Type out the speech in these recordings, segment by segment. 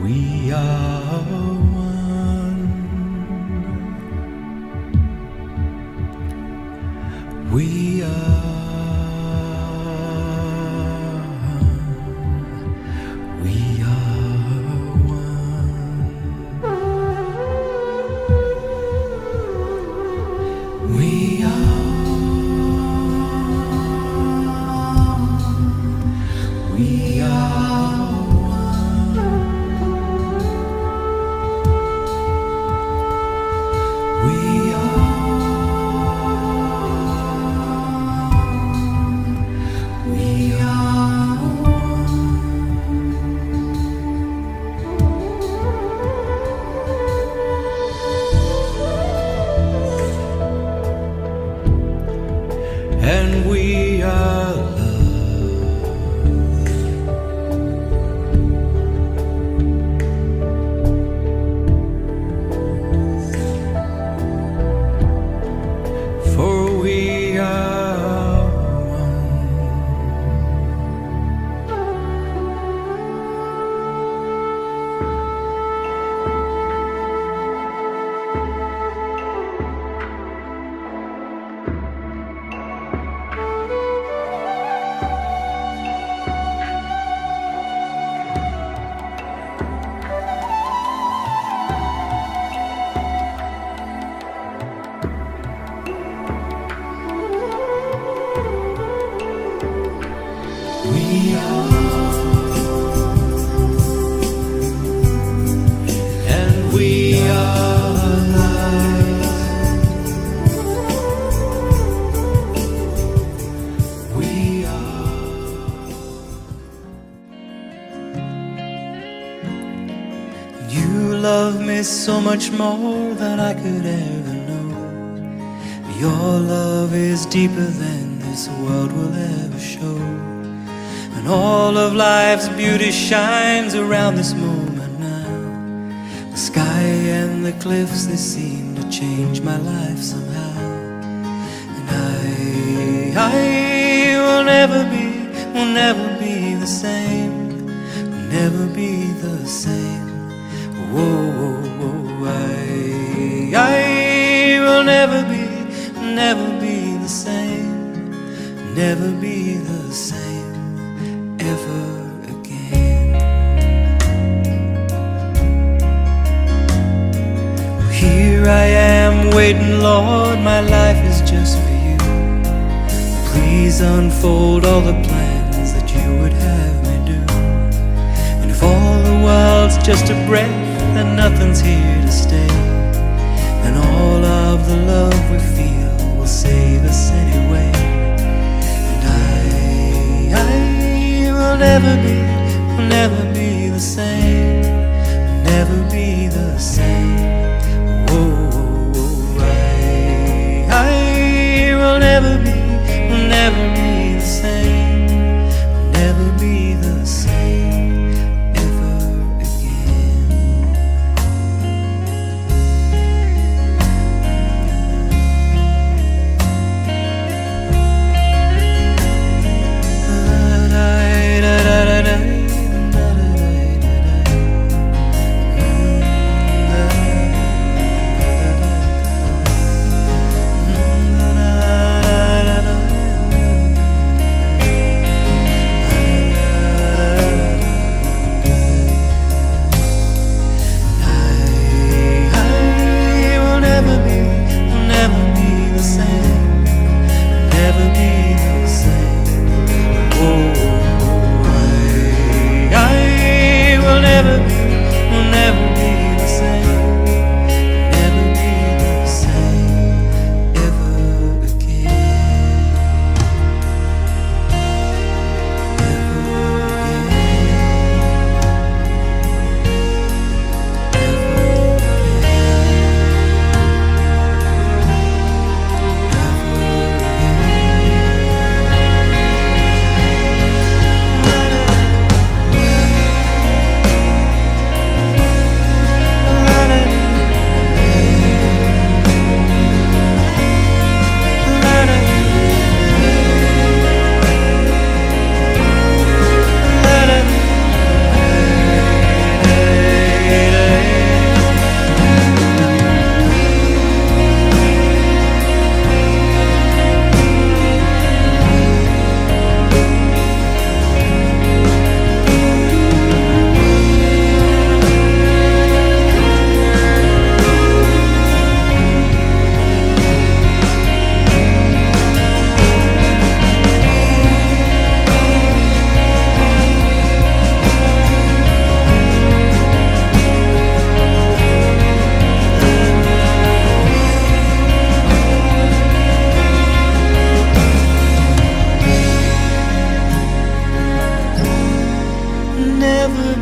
We are one. We are. And we are love. For we are one. We are, and we are alive. We are. You love me so much more than I could ever know. Your love is deeper than this world will ever show. And all of life's beauty shines around this moment now. The sky and the cliffs, they seem to change my life somehow. And I will never be the same. Will never be the same. Whoa, whoa, whoa. I will never be the same. Never be the same. Ever again. Here I am waiting, Lord, my life is just for you. Please unfold all the plans that you would have me do. And if all the world's just a breath and nothing's here to stay, then all of the love we feel will save us anyway. Will never be the same. Will never be the same. Whoa, I will never be the same. Will never be the same ever again. Da, da, da, da, da.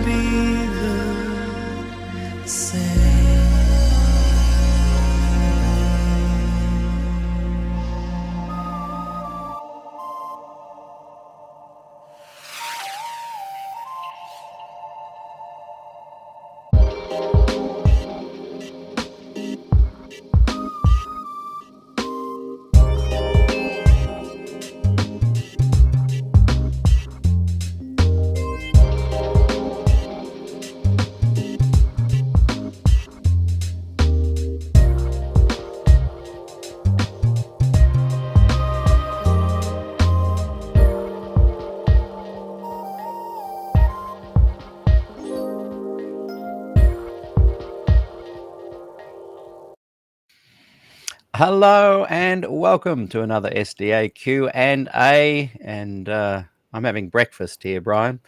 be the same. Hello and welcome to another SDAQ&A, and I'm having breakfast here, Bryan.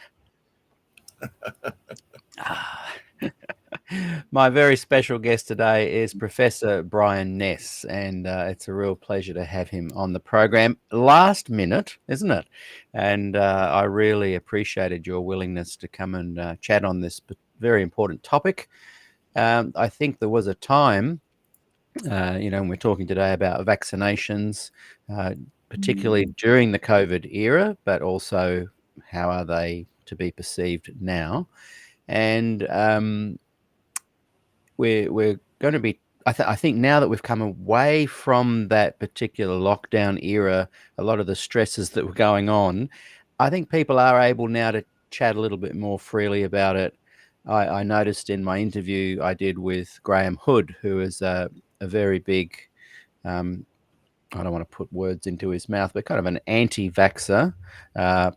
My very special guest today is Professor Bryan Ness, and it's a real pleasure to have him on the program. Last minute, isn't it? And I really appreciated your willingness to come and chat on this very important topic. I think there was a time, and we're talking today about vaccinations, particularly during the COVID era, but also how are they to be perceived now. And we're going to be, I think now that we've come away from that particular lockdown era, a lot of the stresses that were going on, I think people are able now to chat a little bit more freely about it. I noticed in my interview I did with Graham Hood, who is a very big, I don't want to put words into his mouth, but kind of an anti-vaxxer,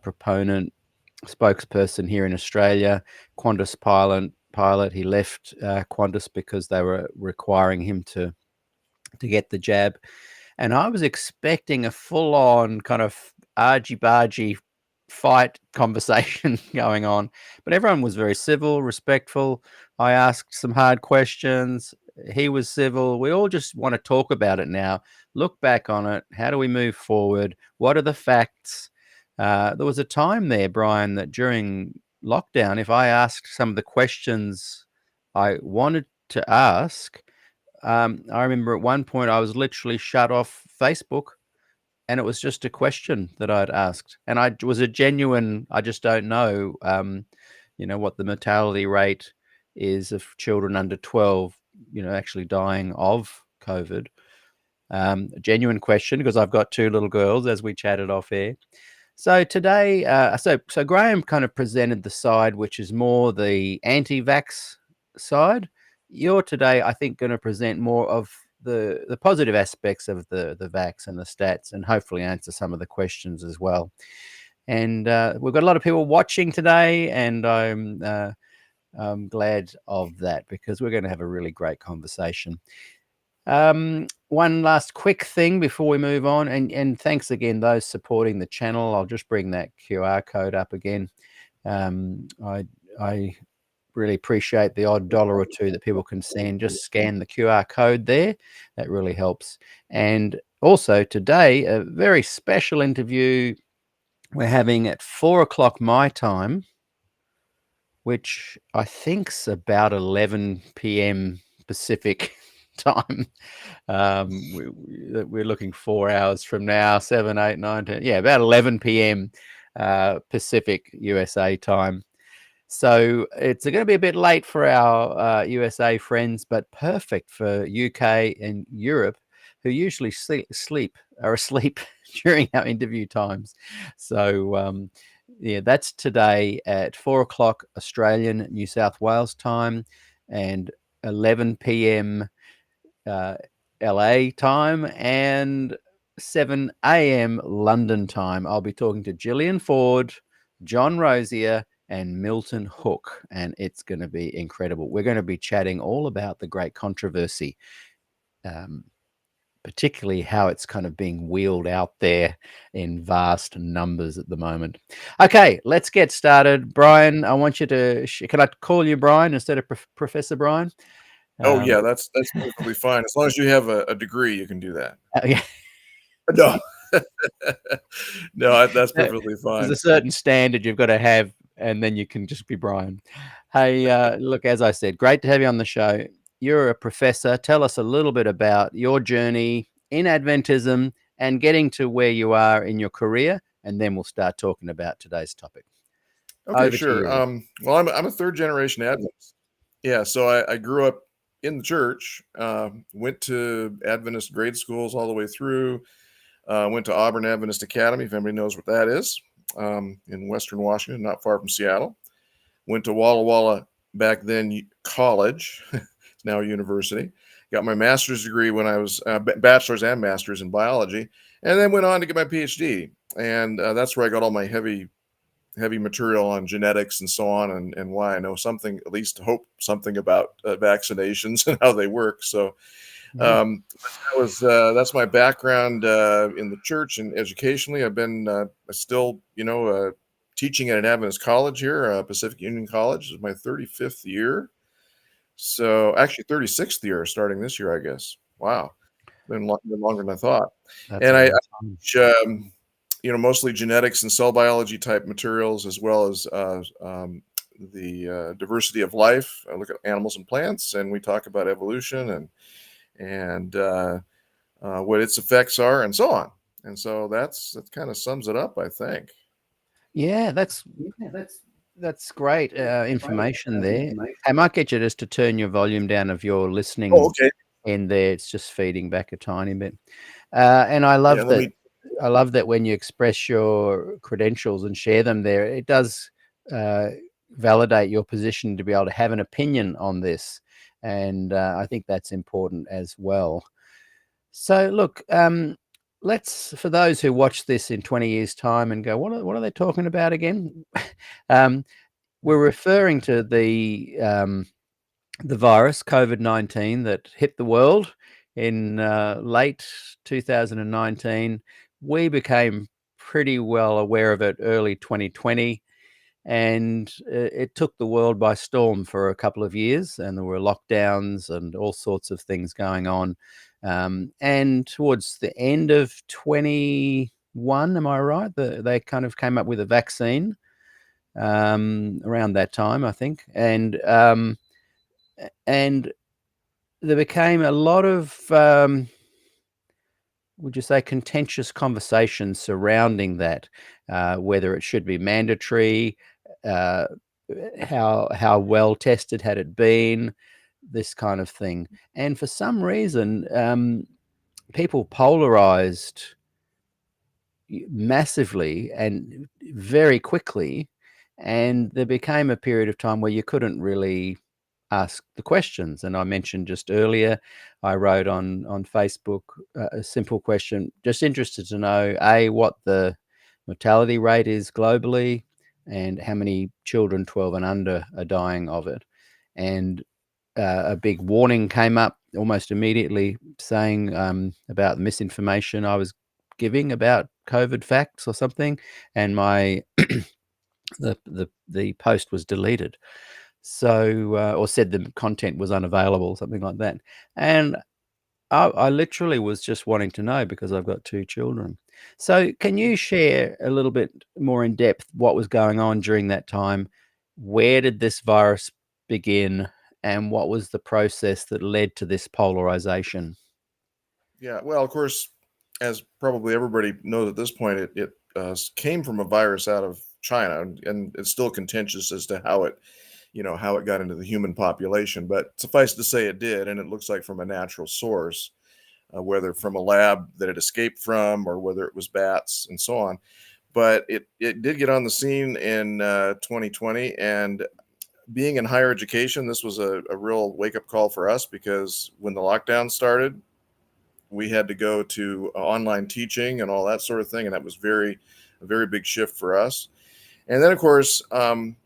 proponent, spokesperson here in Australia, Qantas pilot. He left Qantas because they were requiring him to get the jab. And I was expecting a full-on kind of argy-bargy fight conversation going on, but everyone was very civil, respectful. I asked some hard questions. He was civil. We all just want to talk about it now, look back on it. How do we move forward? What are the facts? There was a time there, Bryan, that during lockdown, if I asked some of the questions I wanted to ask, I remember at one point I was literally shut off Facebook, and it was just a question that I'd asked, and I was a genuine. I just don't know, what the mortality rate is of children under 12, actually dying of COVID. A genuine question because I've got two little girls, as we chatted off air. So today, so Graham kind of presented the side which is more the anti-vax side. You're today, I think, going to present more of the positive aspects of the vax and the stats, and hopefully answer some of the questions as well. And we've got a lot of people watching today, and I'm glad of that because we're going to have a really great conversation. One last quick thing before we move on, and thanks again those supporting the channel. I'll just bring that QR code up again. I really appreciate the odd $1 or $2 that people can send. Just scan the QR code there. That really helps. And also today, a very special interview we're having at 4 o'clock my time, which I think's about 11 p.m. Pacific time. We're looking 4 hours from now, 7, 8, 9, 10. Yeah, about 11 p.m. Pacific USA time. So it's going to be a bit late for our USA friends, but perfect for UK and Europe, who usually are asleep during our interview times. So yeah, that's today at 4 o'clock Australian New South Wales time and 11 p.m. LA time and 7 a.m. London time. I'll be talking to Gillian Ford, John Rosier, and Milton Hook, and it's going to be incredible. We're going to be chatting all about the great controversy, particularly how it's kind of being wheeled out there in vast numbers at the moment. Okay, let's get started. Bryan, I want you to, can I call you Bryan instead of Professor Bryan? Oh yeah, that's perfectly fine. As long as you have a degree, you can do that. Yeah. No, no, that's perfectly fine. There's a certain standard you've got to have and then you can just be Bryan. Hey, look, as I said, great to have you on the show. You're a professor. Tell us a little bit about your journey in Adventism and getting to where you are in your career, and then we'll start talking about today's topic. Okay, Over to sure. you. Well, I'm a third generation Adventist. Yeah, so I grew up in the church, went to Adventist grade schools all the way through, went to Auburn Adventist Academy, if anybody knows what that is, in Western Washington, not far from Seattle. Went to Walla Walla, back then college, it's now a university. Got my master's degree when I was bachelor's and master's in biology, and then went on to get my PhD. And that's where I got all my heavy material on genetics and so on, and why I know something, at least hope something about vaccinations and how they work. So that's my background in the church and educationally. I've been still, teaching at an Adventist college here, Pacific Union College. This is my 35th year. So actually 36th year starting this year, I guess. Wow. Been longer than I thought. That's And a I long time. teach, mostly genetics and cell biology type materials, as well as the diversity of life. I look at animals and plants, and we talk about evolution and what its effects are, and so on. And so that kind of sums it up, I think. Yeah, that's great information there. I might get you just to turn your volume down of your Oh, listening okay. end there. It's just feeding back a tiny bit. And I Yeah, love that. I love that when you express your credentials and share them there, it does validate your position to be able to have an opinion on this. And I think that's important as well. So, look, for those who watch this in 20 years' time and go, what are they talking about again? We're referring to the virus COVID-19 that hit the world in late 2019. We became pretty well aware of it early 2020, and it took the world by storm for a couple of years, and there were lockdowns and all sorts of things going on. And towards the end of 21, am I right? They kind of came up with a vaccine around that time, I think, and there became a lot of would you say contentious conversations surrounding that, whether it should be mandatory, uh, how well tested had it been, this kind of thing. And for some reason, people polarized massively and very quickly, and there became a period of time where you couldn't really ask the questions. And I mentioned just earlier, I wrote on Facebook a simple question, just interested to know what the mortality rate is globally and how many children 12 and under are dying of it. And a big warning came up almost immediately saying about misinformation I was giving about COVID facts or something, and my the post was deleted. So or said the content was unavailable, something like that. And I literally was just wanting to know because I've got two children. So can you share a little bit more in depth what was going on during that time? Where did this virus begin? And what was the process that led to this polarization? Yeah, well, of course, as probably everybody knows at this point, it came from a virus out of China, and it's still contentious as to how it got into the human population. But suffice to say, it did, and it looks like from a natural source, whether from a lab that it escaped from, or whether it was bats and so on. But it did get on the scene in 2020, and being in higher education, this was a real wake up call for us, because when the lockdown started, we had to go to online teaching and all that sort of thing, and that was a very big shift for us. And then, of course, and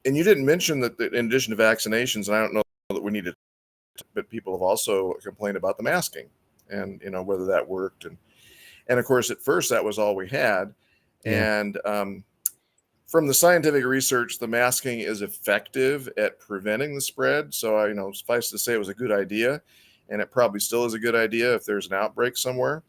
you didn't mention that in addition to vaccinations, and I don't know that we need to, but people have also complained about the masking, and whether that worked, and of course, at first that was all we had, Yeah. and from the scientific research, the masking is effective at preventing the spread. So, suffice to say, it was a good idea, and it probably still is a good idea if there's an outbreak somewhere.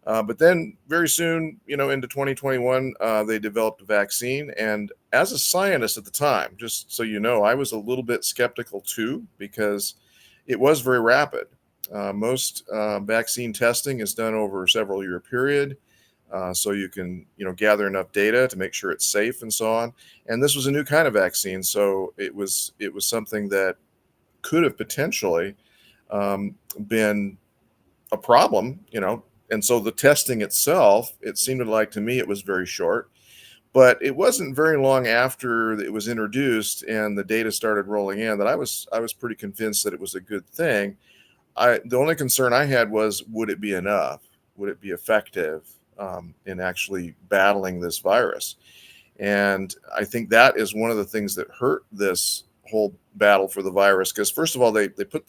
But then very soon, into 2021, they developed a vaccine. And as a scientist at the time, just so you know, I was a little bit skeptical too, because it was very rapid. Most vaccine testing is done over a several year period. So you can, gather enough data to make sure it's safe and so on. And this was a new kind of vaccine, so it was something that could have potentially been a problem, and so the testing itself, it seemed like to me it was very short, but it wasn't very long after it was introduced and the data started rolling in that I was pretty convinced that it was a good thing. The only concern I had was, would it be enough? Would it be effective in actually battling this virus? And I think that is one of the things that hurt this whole battle for the virus, because first of all, they put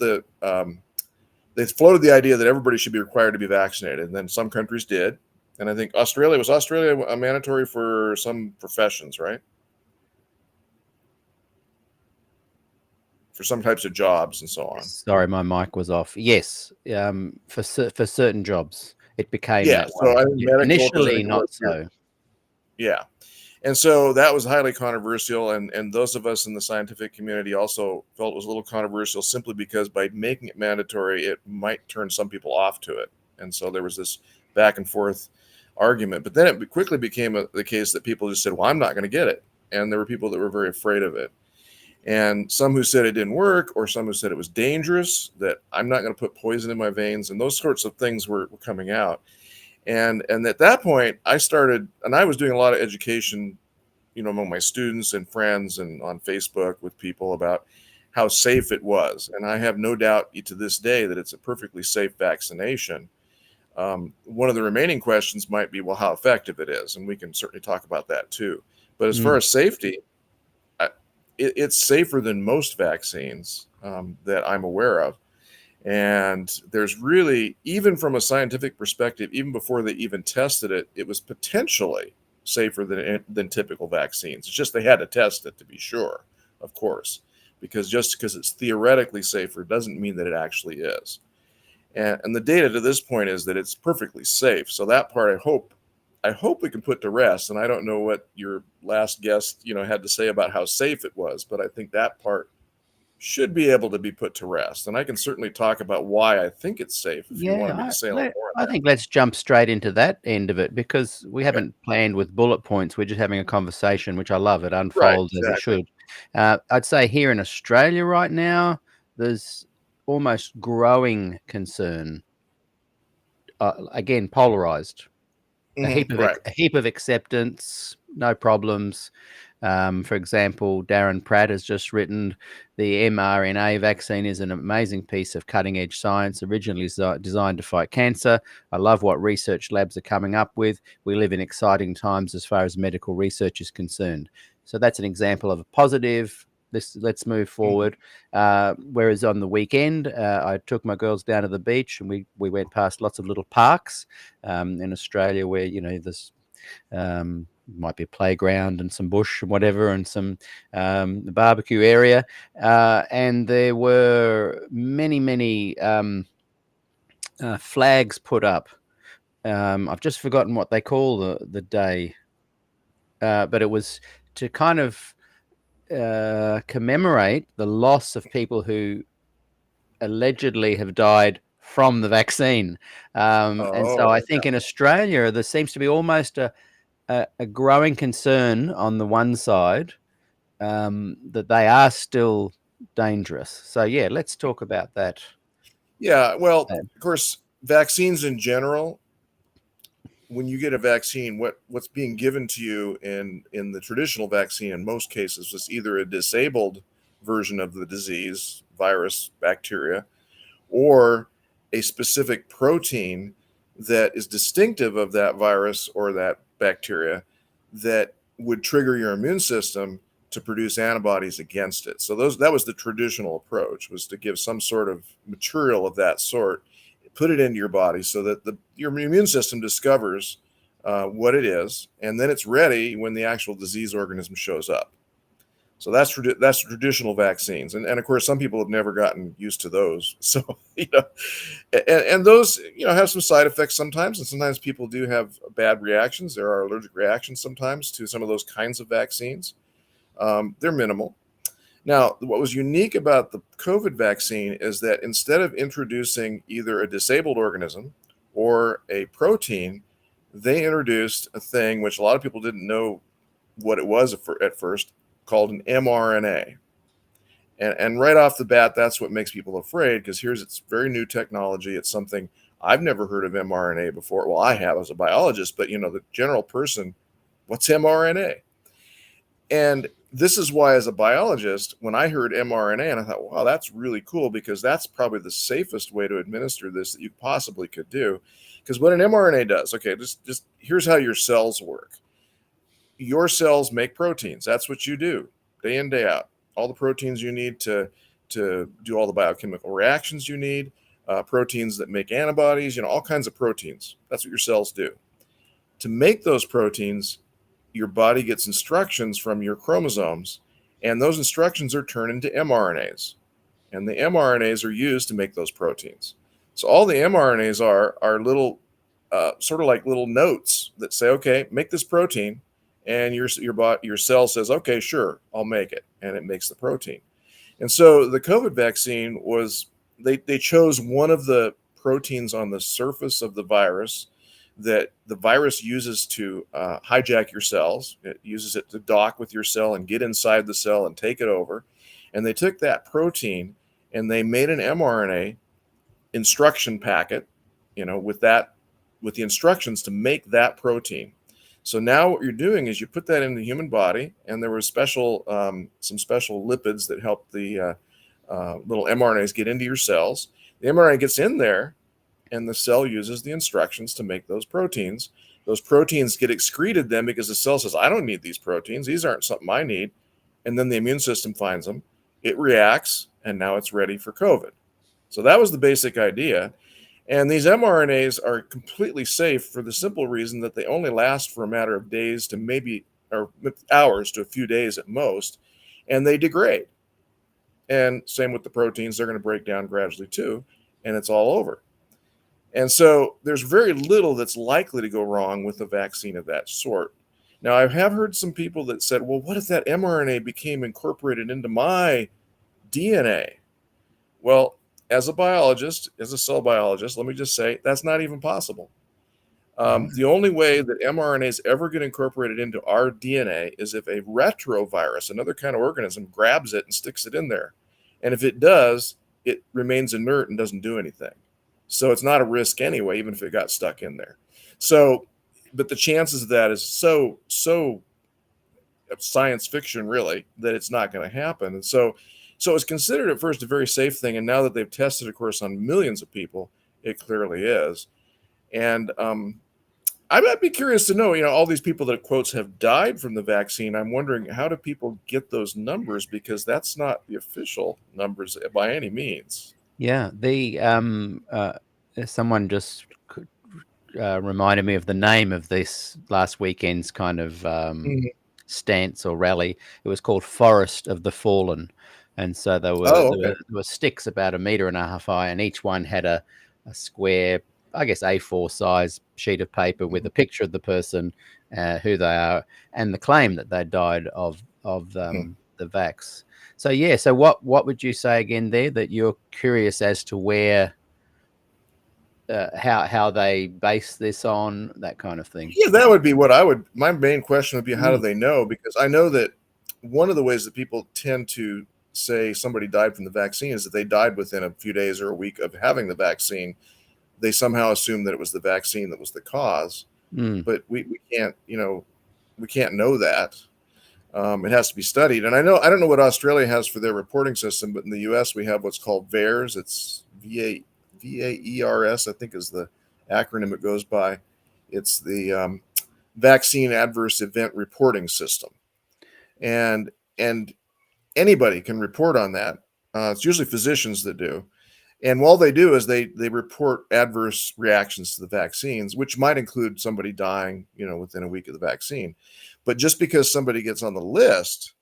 they floated the idea that everybody should be required to be vaccinated, and then some countries did. And I think Australia mandatory for some professions, right? For some types of jobs and so on. Sorry, my mic was off. Yes, for certain jobs, it became Yeah, that so way. I think medical, 'cause I Initially, think it not was here. so. Yeah. And so that was highly controversial, and those of us in the scientific community also felt it was a little controversial, simply because by making it mandatory, it might turn some people off to it. And so there was this back and forth argument. But then it quickly became the case that people just said, well, I'm not going to get it. And there were people that were very afraid of it. And some who said it didn't work, or some who said it was dangerous, that I'm not going to put poison in my veins. And those sorts of things were coming out. And at that point, I started, and I was doing a lot of education, among my students and friends and on Facebook with people about how safe it was. And I have no doubt to this day that it's a perfectly safe vaccination. One of the remaining questions might be, well, how effective it is. And we can certainly talk about that too. But as far as safety, it's safer than most vaccines that I'm aware of. And there's really, even from a scientific perspective, even before they even tested it, it was potentially safer than typical vaccines. It's just they had to test it to be sure, of course, because just because it's theoretically safer doesn't mean that it actually is. And the data to this point is that it's perfectly safe. So that part, I hope we can put to rest. And I don't know what your last guest, had to say about how safe it was, but I think that part should be able to be put to rest. And I can certainly talk about why I think it's safe if you want me to say more on I that. think let's jump straight into that end of it, because we Okay. haven't planned with bullet points. We're just having a conversation, which I love. It Right, unfolds as it exactly. should. I'd say here in Australia right now, there's almost growing concern. Again, polarized. Right. A heap of acceptance, no problems. For example, Darren Pratt has just written, the mRNA vaccine is an amazing piece of cutting edge science, originally designed to fight cancer. I love what research labs are coming up with. We live in exciting times as far as medical research is concerned. So that's an example of a positive. Let's move Mhm. forward. Whereas on the weekend, I took my girls down to the beach, and we went past lots of little parks in Australia where, there's might be a playground and some bush and whatever, and some barbecue area, and there were many flags put up. I've just forgotten what they call the day, but it was to kind of commemorate the loss of people who allegedly have died from the vaccine. And so I Oh, yeah. think in Australia there seems to be almost a growing concern on the one side, that they are still dangerous. So yeah, let's talk about that. Yeah, well, Uh, of course, vaccines in general, when you get a vaccine, what's being given to you in the traditional vaccine in most cases is either a disabled version of the disease, virus, bacteria, or a specific protein that is distinctive of that virus or that bacteria that would trigger your immune system to produce antibodies against it. So that was the traditional approach, was to give some sort of material of that sort, put it into your body so that your immune system discovers what it is, and then it's ready when the actual disease organism shows up. So that's traditional vaccines, and of course some people have never gotten used to those. So and those have some side effects sometimes, and sometimes people do have bad reactions. There are allergic reactions sometimes to some of those kinds of vaccines. They're minimal. Now, what was unique about the COVID vaccine is that instead of introducing either a disabled organism or a protein, they introduced a thing which a lot of people didn't know what it was at first, called an mRNA. And right off the bat, that's what makes people afraid, because it's very new technology. It's something I've never heard of mRNA before. Well, I have as a biologist, but the general person, what's mRNA? And this is why, as a biologist, when I heard mRNA, and I thought, wow, that's really cool, because that's probably the safest way to administer this that you possibly could do. Because what an mRNA does, okay, just here's how your cells work. Your cells make proteins. That's what you do day in, day out. All the proteins you need to do all the biochemical reactions you need, proteins that make antibodies, all kinds of proteins. That's what your cells do. To make those proteins, your body gets instructions from your chromosomes, and those instructions are turned into mRNAs. And the mRNAs are used to make those proteins. So all the mRNAs are little, sort of like little notes that say, okay, make this protein. And your cell says, okay, sure, I'll make it. And it makes the protein. And so the COVID vaccine they chose one of the proteins on the surface of the virus that the virus uses to hijack your cells. It uses it to dock with your cell and get inside the cell and take it over. And they took that protein and they made an mRNA instruction packet, with the instructions to make that protein. So now what you're doing is you put that in the human body, and there was some special lipids that help the little mRNAs get into your cells. The mRNA gets in there, and the cell uses the instructions to make those proteins. Those proteins get excreted then because the cell says, I don't need these proteins. These aren't something I need. And then the immune system finds them. It reacts, and now it's ready for COVID. So that was the basic idea. And these mRNAs are completely safe for the simple reason that they only last for a matter of days to maybe, or hours to a few days at most, and they degrade. And same with the proteins, they're going to break down gradually too, and it's all over. And so there's very little that's likely to go wrong with a vaccine of that sort. Now, I have heard some people that said, well, what if that mRNA became incorporated into my DNA? Well, as a biologist, as a cell biologist, let me just say that's not even possible. The only way that mRNAs ever get incorporated into our DNA is if a retrovirus, another kind of organism, grabs it and sticks it in there. And if it does, it remains inert and doesn't do anything. So it's not a risk anyway, even if it got stuck in there. So, but the chances of that is so science fiction, really, that it's not going to happen. And so it's considered at first a very safe thing. And now that they've tested, of course, on millions of people, it clearly is. And I'd be curious to know, all these people that, quotes, have died from the vaccine. I'm wondering, how do people get those numbers? Because that's not the official numbers by any means. Yeah, someone just reminded me of the name of this last weekend's kind of stance or rally. It was called Forest of the Fallen. And so there were sticks about 1.5 meters high, and each one had a square, I guess, A4 size sheet of paper with a picture of the person, who they are, and the claim that they died of the vax. So yeah, so what would you say again there, that you're curious as to where, how they base this on, that kind of thing? Yeah, that would be my main question would be, how do they know? Because I know that one of the ways that people tend to say somebody died from the vaccine is that they died within a few days or a week of having the vaccine. They somehow assume that it was the vaccine that was the cause, but we can't, we can't know that. It has to be studied. And I don't know what Australia has for their reporting system, but in the US we have what's called VAERS. It's VAERS, I think is the acronym it goes by. It's the Vaccine Adverse Event Reporting System. And anybody can report on that. It's usually physicians that do. And all they do is they report adverse reactions to the vaccines, which might include somebody dying, within a week of the vaccine. But just because somebody gets on the list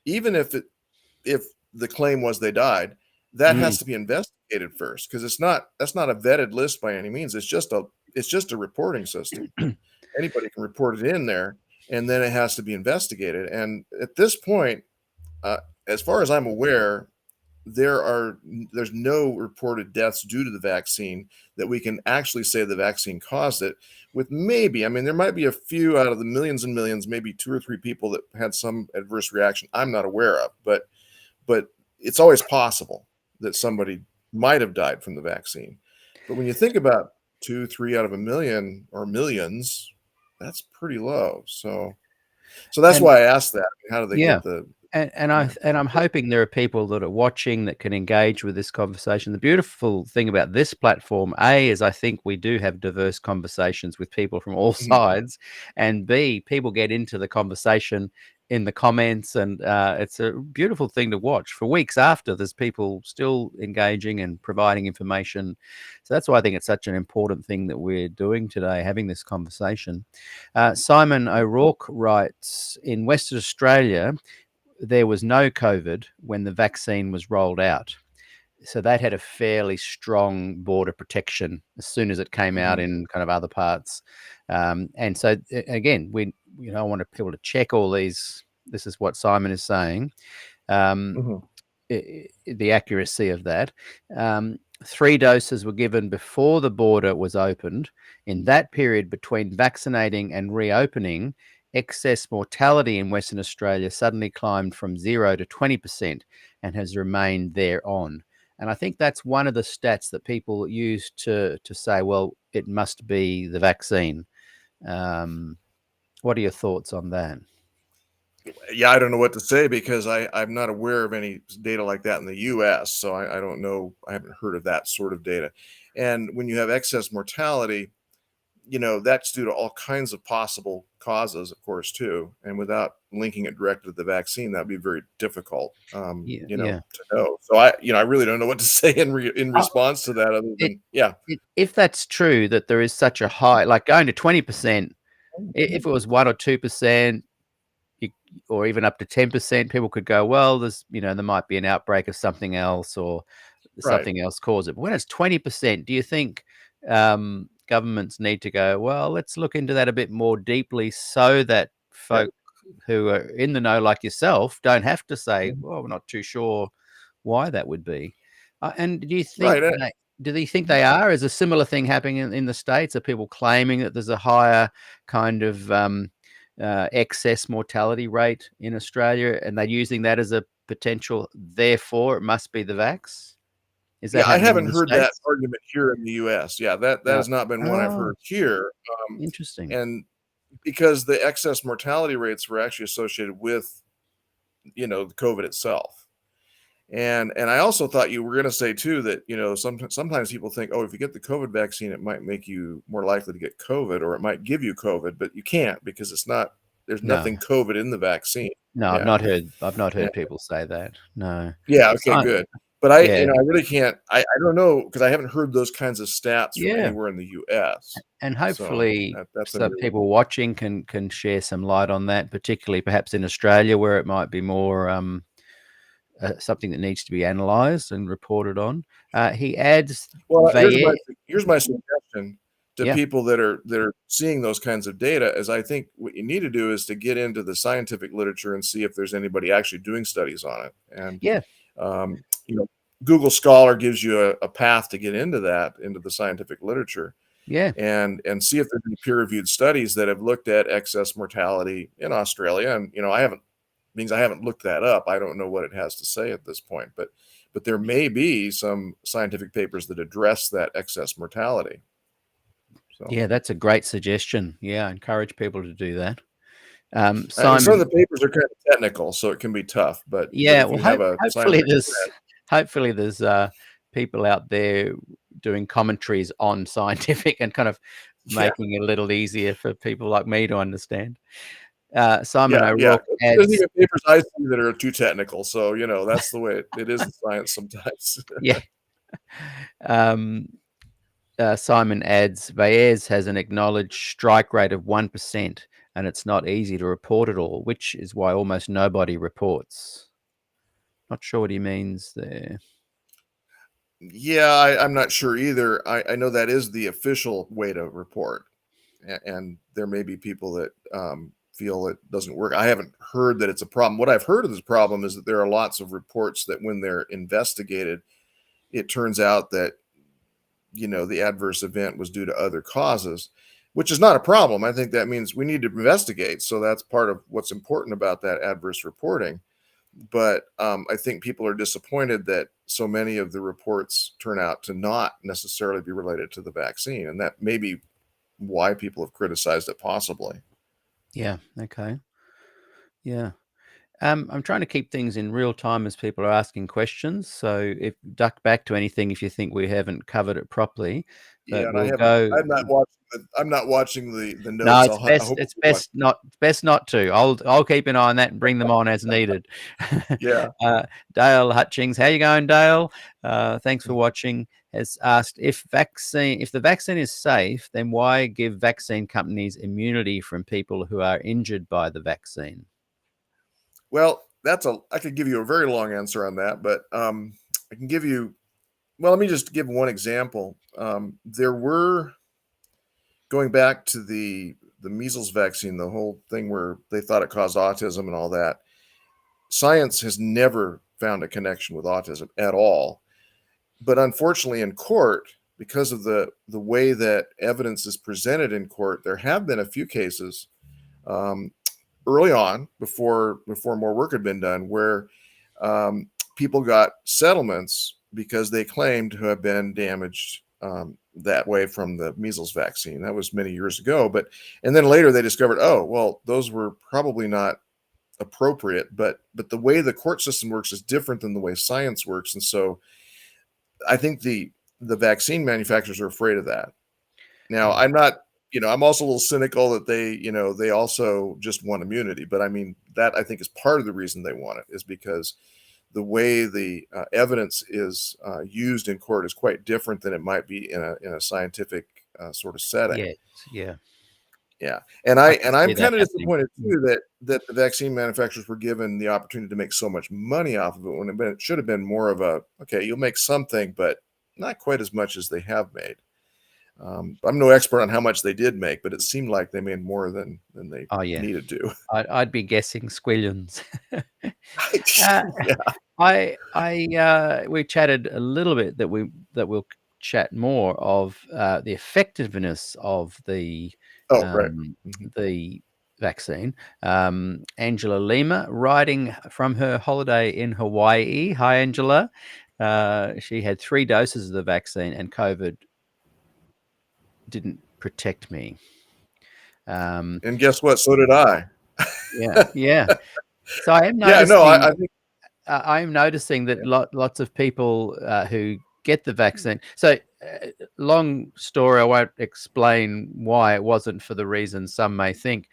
even if the claim was they died, that Mm. has to be investigated first, because that's not a vetted list by any means. It's just a reporting system. Anybody can report it in there, and then it has to be investigated. And at this point, uh, as far as I'm aware, there's no reported deaths due to the vaccine that we can actually say the vaccine caused it. With maybe, I mean, there might be a few out of the millions and millions, maybe 2 or 3 people that had some adverse reaction I'm not aware of, but it's always possible that somebody might have died from the vaccine. But when you think about 2, 3 out of a million or millions, that's pretty low. So that's And why I asked that. How do they yeah. get the And yeah. I'm hoping there are people that are watching that can engage with this conversation. The beautiful thing about this platform, A, is I think we do have diverse conversations with people from all Mhm. sides, and B, people get into the conversation in the comments, and it's a beautiful thing to watch. For weeks after, there's people still engaging and providing information. So that's why I think it's such an important thing that we're doing today, having this conversation. Simon O'Rourke writes, in Western Australia, there was no COVID when the vaccine was rolled out. So that had a fairly strong border protection as soon as it came out Mhm. in kind of other parts. And so again, I wanted people to check all these. This is what Simon is saying. Um, Mhm. the accuracy of that. 3 doses were given before the border was opened. In that period between vaccinating and reopening, excess mortality in Western Australia suddenly climbed from 0 to 20% and has remained there on. And I think that's one of the stats that people use to say, well, it must be the vaccine. What are your thoughts on that? Yeah, I don't know what to say because I'm not aware of any data like that in the US. So I don't know. I haven't heard of that sort of data. And when you have excess mortality, that's due to all kinds of possible causes, of course, too. And without linking it directly to the vaccine, that'd be very difficult, Yeah, yeah. to know. So I really don't know what to say in response to that other It, than, yeah. if that's true, that there is such a high, like going to 20%, if it was 1 or 2%, or even up to 10%, people could go, well, there might be an outbreak of something else, or Right. something else caused it. But when it's 20%, do you think governments need to go, well, let's look into that a bit more deeply so that Yeah. folk who are in the know, like yourself, don't have to say, Mhm. well, we're not too sure why that would be? And do you think Right. do they think they are? Is a similar thing happening in the States? Are people claiming that there's a higher kind of excess mortality rate in Australia, and they're using that as a potential, therefore it must be the vax? Is that Yeah, I happening in haven't the heard that States? argument here in the US. Yeah, that No. has not been one I've Oh, heard here. interesting. And because the excess mortality rates were actually associated with, the COVID itself. And I also thought you were gonna say too that, sometimes people think, "Oh, if you get the COVID vaccine, it might make you more likely to get COVID, or it might give you COVID," but you can't because there's No, nothing COVID in the vaccine. no, Yeah. I've not And heard people say that. No. yeah, okay, So good. But yeah, I really can't I don't know because I haven't heard those kinds of stats from yeah. anywhere in the US. And So hopefully that's a some new people watching can share some light on that, particularly perhaps in Australia where it might be more something that needs to be analysed and reported on. He adds Well, Valle. here's my suggestion to Yeah, people that are seeing those kinds of data is I think what you need to do is to get into the scientific literature and see if there's anybody actually doing studies on it. And yeah, um, you know, Google Scholar gives you a path to get into that, into the scientific literature, yeah. and see if there's any peer-reviewed studies that have looked at excess mortality in Australia. And I haven't looked that up. I don't know what it has to say at this point, but there may be some scientific papers that address that excess mortality. So, Yeah, that's a great suggestion. Yeah, I encourage people to do that. and some of Simon, the papers are kind of technical, so it can be tough. But yeah, if well, you have a scientific friend, hopefully there's people out there doing commentaries on scientific and kind of yeah, making it a little easier for people like me to understand. Simon yeah. O'Rourke There's adds, even papers I see that are too technical. So that's the way it is in science sometimes. yeah. Um, Simon adds, Baez has an acknowledged strike rate of 1%. and it's not easy to report it all, which is why almost nobody reports. Not sure what he means there. Yeah, I'm not sure either. I know that is the official way to report, and there may be people that feel it doesn't work. I haven't heard that it's a problem. What I've heard of this problem is that there are lots of reports that when they're investigated, it turns out that the adverse event was due to other causes, which is not a problem. I think that means we need to investigate. So that's part of what's important about that adverse reporting. But I think people are disappointed that so many of the reports turn out to not necessarily be related to the vaccine. And that may be why people have criticized it, possibly. Yeah. Okay. Yeah. I'm trying to keep things in real time as people are asking questions. So if duck back to anything if you think we haven't covered it properly, Yeah, but and I we'll haven't. go. I'm not watching the No, notes. I hope it's you watch. best not to. I'll keep an eye on that and bring them on as needed. Yeah. Dale Hutchings, how you going, Dale? Thanks for watching. Has asked if the vaccine is safe, then why give vaccine companies immunity from people who are injured by the vaccine? Well, I could give you a very long answer on that, but I can give you. Well, let me just give one example. There were going back to the measles vaccine, the whole thing where they thought it caused autism and all that. Science has never found a connection with autism at all. But unfortunately, in court, because of the way that evidence is presented in court, there have been a few cases um, early on, before more work had been done, where people got settlements because they claimed to have been damaged that way from the measles vaccine. That was many years ago, and then later they discovered, oh well, those were probably not appropriate. But the way the court system works is different than the way science works, and so I think the vaccine manufacturers are afraid of that. Now, Yeah. I'm not, I'm also a little cynical that they also just want immunity. But I mean, that I think is part of the reason they want it, is because the way the evidence is used in court is quite different than it might be in a scientific sort of setting. Yes. Yeah. Yeah, I can and see I'm that kind of happening. disappointed too that the vaccine manufacturers were given the opportunity to make so much money off of it, when it should have been more of a, okay, you'll make something, but not quite as much as they have made. I'm no expert on how much they did make, but it seemed like they made more than they Oh yeah. needed to. I'd be guessing squillions. Uh, Yeah. we chatted a little bit that we'll chat more of the effectiveness of Oh, right. um, Mhm. the vaccine. Angela Lima, writing from her holiday in Hawaii. Hi, Angela. She had 3 doses of the vaccine, and COVID didn't protect me. And guess what? So did I. Yeah, yeah. So I am Yeah, no, noticing. I think, I'm noticing that yeah. lots of people who get the vaccine. So, long story, I won't explain why it wasn't for the reasons some may think.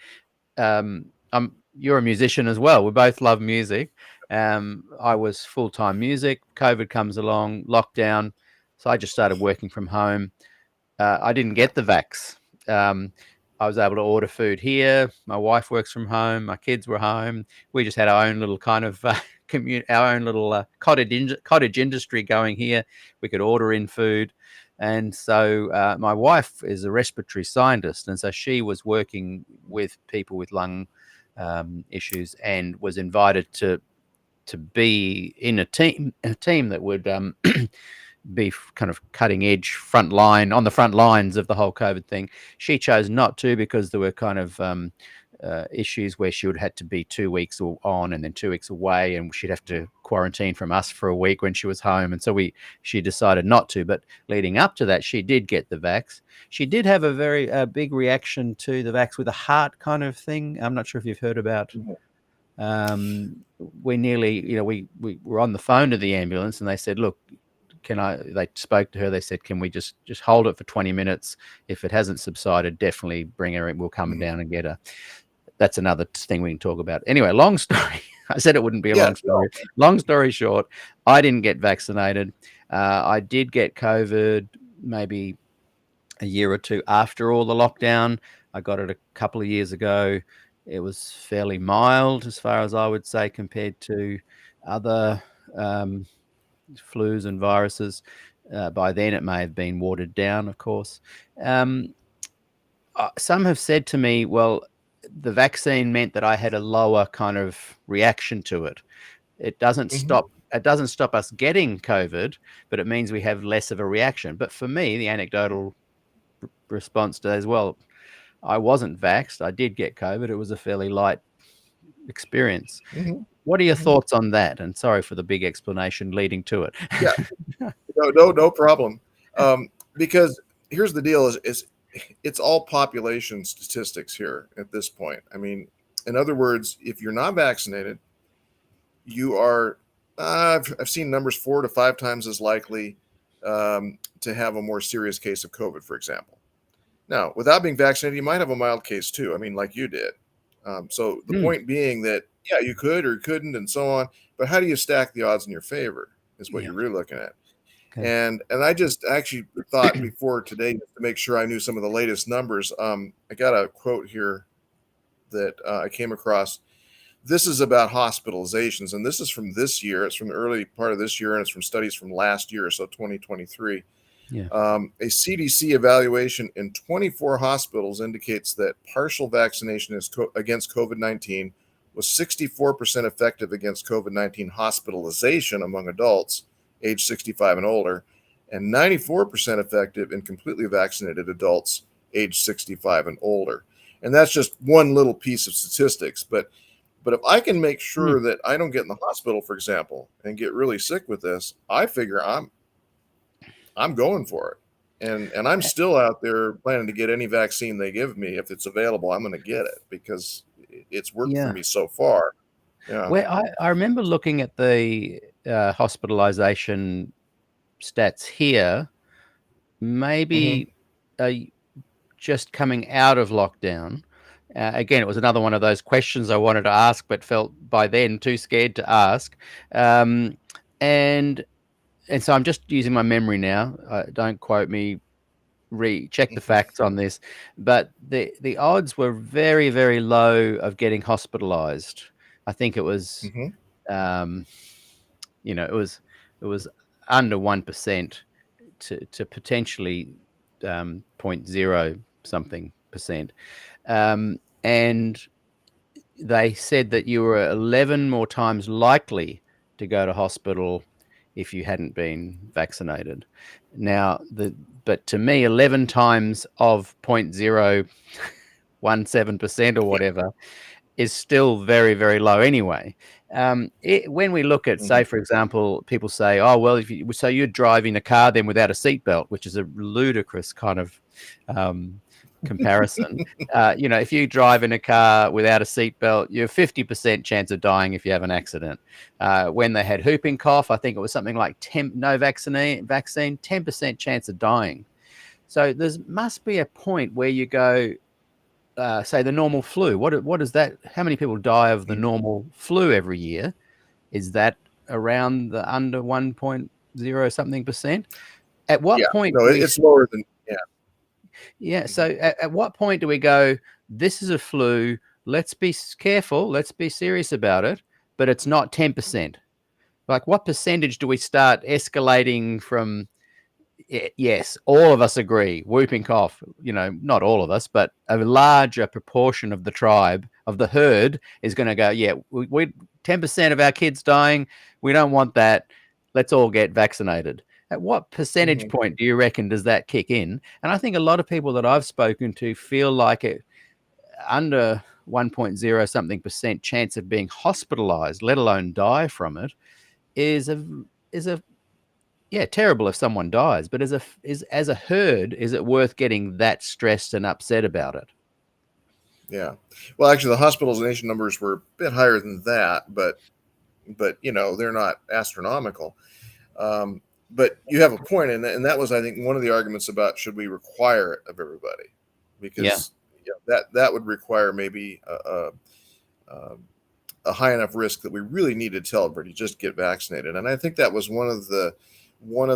You're a musician as well. We both love music. I was full-time music. COVID comes along, lockdown. So I just started working from home. I didn't get the vax. I was able to order food here. My wife works from home. My kids were home. We just had our own little kind of our own little cottage industry going here. We could order in food, and so my wife is a respiratory scientist, and so she was working with people with lung issues, and was invited to be in a team that would be kind of cutting edge on the front lines of the whole COVID thing. She chose not to because there were kind of issues where she would had to be 2 weeks on and then 2 weeks away, and she'd have to quarantine from us for a week when she was home. And so she decided not to. But leading up to that, she did get the vax. She did have a very big reaction to the vax with a heart kind of thing. I'm not sure if you've heard about. We nearly, we were on the phone to the ambulance, and they said, look, they spoke to her. They said, can we just hold it for 20 minutes? If it hasn't subsided, definitely bring her in. We'll come down and get her. That's another thing we can talk about. Anyway, long story. I said it wouldn't be a Yeah, long story. Long story short, I didn't get vaccinated. I did get COVID maybe a year or two after all the lockdown. I got it a couple of years ago. It was fairly mild, as far as I would say, compared to other flus and viruses. By then, it may have been watered down, of course. Some have said to me, well, the vaccine meant that I had a lower kind of reaction to it. It doesn't Mhm. stop us getting COVID, but it means we have less of a reaction. But for me, the anecdotal response to that as well, I wasn't vaxxed. I did get COVID. It was a fairly light experience. Mhm. What are your Mhm. thoughts on that? And sorry for the big explanation leading to it. Yeah. No problem. Because here's the deal: is it's all population statistics here at this point. I mean, in other words, if you're not vaccinated, you are. I've seen numbers 4 to 5 times as likely to have a more serious case of COVID, for example. Now, without being vaccinated, you might have a mild case too. I mean, like you did. So the Mm, point being that yeah, you could or couldn't, and so on. But how do you stack the odds in your favor? Is what yeah. you're really looking at. Okay. And I just actually thought before today just to make sure I knew some of the latest numbers. I got a quote here that I came across. This is about hospitalizations, and this is from this year. It's from the early part of this year, and it's from studies from last year, so 2023. Yeah. A CDC evaluation in 24 hospitals indicates that partial vaccination against COVID 19 was 64% effective against COVID 19 hospitalization among adults age 65 and older, and 94% effective in completely vaccinated adults age 65 and older. And that's just one little piece of statistics. But if I can make Mm, sure that I don't get in the hospital, for example, and get really sick with this, I figure I'm going for it. And I'm still out there planning to get any vaccine they give me. If it's available, I'm going to get it because it's worked for yeah. me so far. Yeah. Well, I remember looking at the hospitalization stats here, Hmm. maybe uh, just coming out of lockdown. Again, it was another one of those questions I wanted to ask, but felt by then too scared to ask. Um, and and so I'm just using my memory now. Don't quote me. Recheck the facts on this, but the odds were very very low of getting hospitalized. I think it was, Hmm. um, it was under 1% to potentially point zero something percent. And they said that you were 11 more times likely to go to hospital if you hadn't been vaccinated. Now, but to me, 11 times of 0.017% or whatever is still very, very low anyway. When we look at, Hmm. say, for example, people say, "Oh, well, so you're driving a car then without a seatbelt," which is a ludicrous kind of um, comparison. If you drive in a car without a seatbelt, you're 50% chance of dying if you have an accident. When they had whooping cough, I think it was something like 10, no vaccine, 10% chance of dying. So there must be a point where you go, say the normal flu. What is that? How many people die of the normal flu every year? Is that around the under 1.0 something percent? At Yeah. what point No, do we? it's lower than, yeah. Yeah. Mhm. So at what point do we go? This is a flu. Let's be careful. Let's be serious about it. But it's not 10%. Like, what percentage do we start escalating from? Yes, all of us agree. Whooping cough, not all of us, but a larger proportion of the tribe, of the herd, is going to go, yeah, we 10% of our kids dying. We don't want that. Let's all get vaccinated. At what percentage Mhm. point do you reckon does that kick in? And I think a lot of people that I've spoken to feel like it under 1.0 something percent chance of being hospitalized, let alone die from it, is a yeah, terrible if someone dies, but as a herd, is it worth getting that stressed and upset about it? Yeah. Well, actually, the hospitalization numbers were a bit higher than that, but they're not astronomical. Um, but you have a point, and that was, I think, one of the arguments about should we require it of everybody, Yeah, because that would require maybe a, a high enough risk that we really need to tell everybody just get vaccinated. And I think that was one of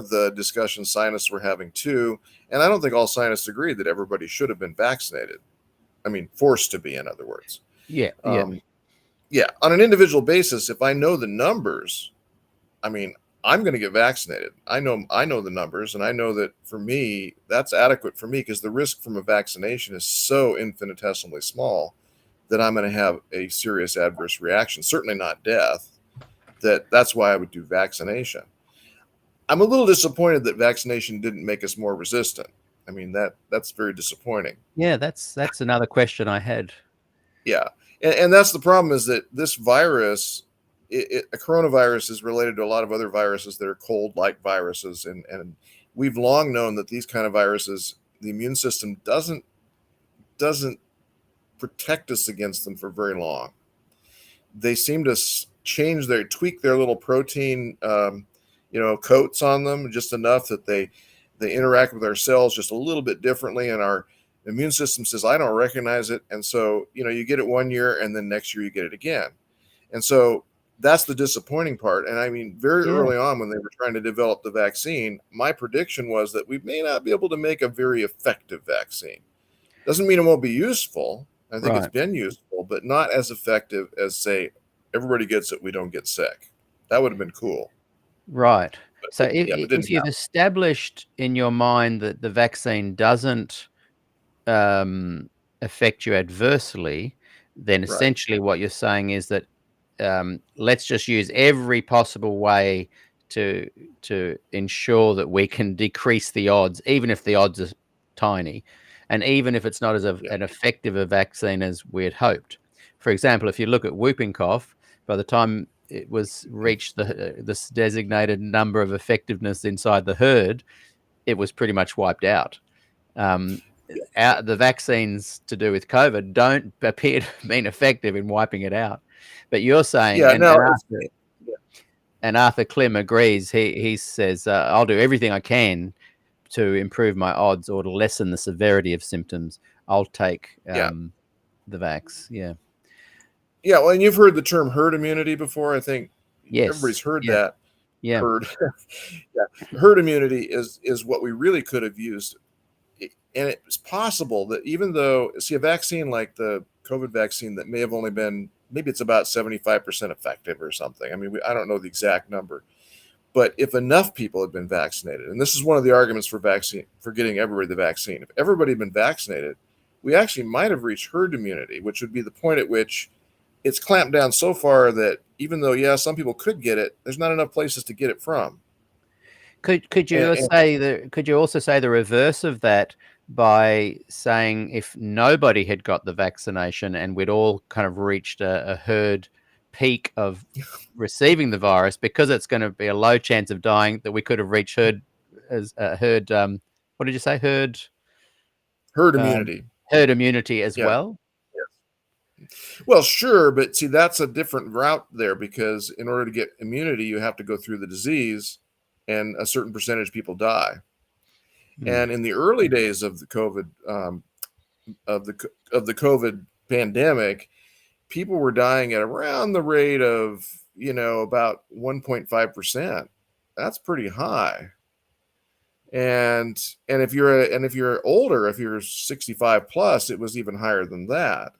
the discussions scientists were having too. And I don't think all scientists agreed that everybody should have been vaccinated. I mean, forced to be, in other words. Yeah. Yeah, on an individual basis, if I know the numbers, I mean, I'm going to get vaccinated. I know the numbers, and I know that for me, that's adequate for me because the risk from a vaccination is so infinitesimally small that I'm going to have a serious adverse reaction, certainly not death. That's why I would do vaccination. I'm a little disappointed that vaccination didn't make us more resistant. I mean, that's very disappointing. Yeah, that's another question I had. Yeah, and that's the problem, is that this virus, a coronavirus, is related to a lot of other viruses that are cold-like viruses, and we've long known that these kind of viruses, the immune system doesn't protect us against them for very long. They seem to tweak their little protein, coats on them just enough that they interact with our cells just a little bit differently, and our immune system says, I don't recognize it. And so, you get it one year and then next year you get it again. And so that's the disappointing part. And I mean, very early on when they were trying to develop the vaccine, my prediction was that we may not be able to make a very effective vaccine. Doesn't mean it won't be useful. I think it's been useful, but not as effective as, say, everybody gets it, we don't get sick. That would have been cool. Right. But So if you've established in your mind that the vaccine doesn't affect you adversely, then essentially what you're saying is that let's just use every possible way to ensure that we can decrease the odds, even if the odds are tiny, and even if it's not as an effective a vaccine as we had hoped. For example, if you look at whooping cough, by the time it was reached this designated number of effectiveness inside the herd, it was pretty much wiped out. The vaccines to do with COVID don't appear to have been effective in wiping it out. But you're saying, and Arthur Klim agrees. He says, I'll do everything I can to improve my odds or to lessen the severity of symptoms. I'll take the vax. Yeah. Yeah, well, and you've heard the term herd immunity before. I think everybody's heard that. Yeah. Herd. Herd immunity is what we really could have used. And it's possible that even though, a vaccine like the COVID vaccine that may have only been, maybe it's about 75% effective or something. I mean, I don't know the exact number. But if enough people had been vaccinated, and this is one of the arguments for getting everybody the vaccine, if everybody had been vaccinated, we actually might have reached herd immunity, which would be the point at which it's clamped down so far that even though, some people could get it, there's not enough places to get it from. Could you also say the reverse of that by saying if nobody had got the vaccination and we'd all kind of reached a herd peak of receiving the virus, because it's going to be a low chance of dying, that we could have reached herd what did you say, herd immunity as well? Well, sure, but see, that's a different route there, because in order to get immunity, you have to go through the disease, and a certain percentage of people die. And in the early days of the COVID of the COVID pandemic, people were dying at around the rate of about 1.5%. That's pretty high. And if you're older, if you're 65 plus, it was even higher than that.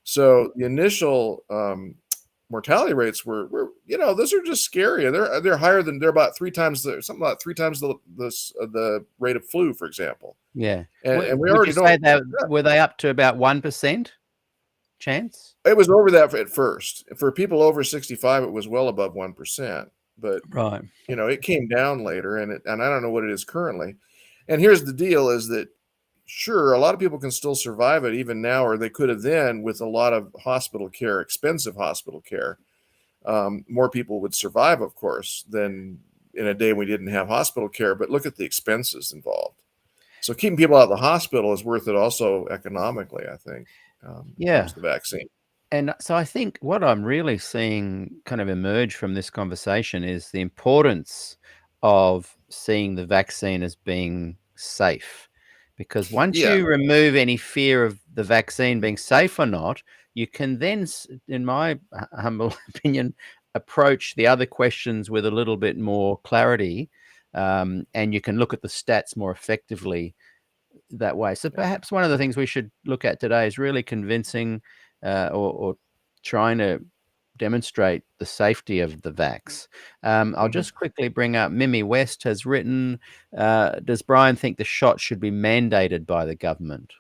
So the initial mortality rates were those are just scary. They're higher than, they're about three times the rate of flu, for example. Yeah. And we would already you say know that were they up to about 1% chance? it was over that at first. For people over 65, it was well above 1%. But it came down later, and I don't know what it is currently. And here's the deal: is that sure, a lot of people can still survive it even now, or they could have then, with a lot of hospital care, expensive hospital care. More people would survive, of course, than in a day we didn't have hospital care. But look at the expenses involved. So keeping people out of the hospital is worth it also economically, I think, in terms of the vaccine. And so I think what I'm really seeing kind of emerge from this conversation is the importance of seeing the vaccine as being safe. Because once you remove any fear of the vaccine being safe or not, you can then, in my humble opinion, approach the other questions with a little bit more clarity, and you can look at the stats more effectively that way. So perhaps one of the things we should look at today is really convincing or trying to demonstrate the safety of the vax. I'll Mhm. just quickly bring up Mimi West has written, does Bryan think the shot should be mandated by the government?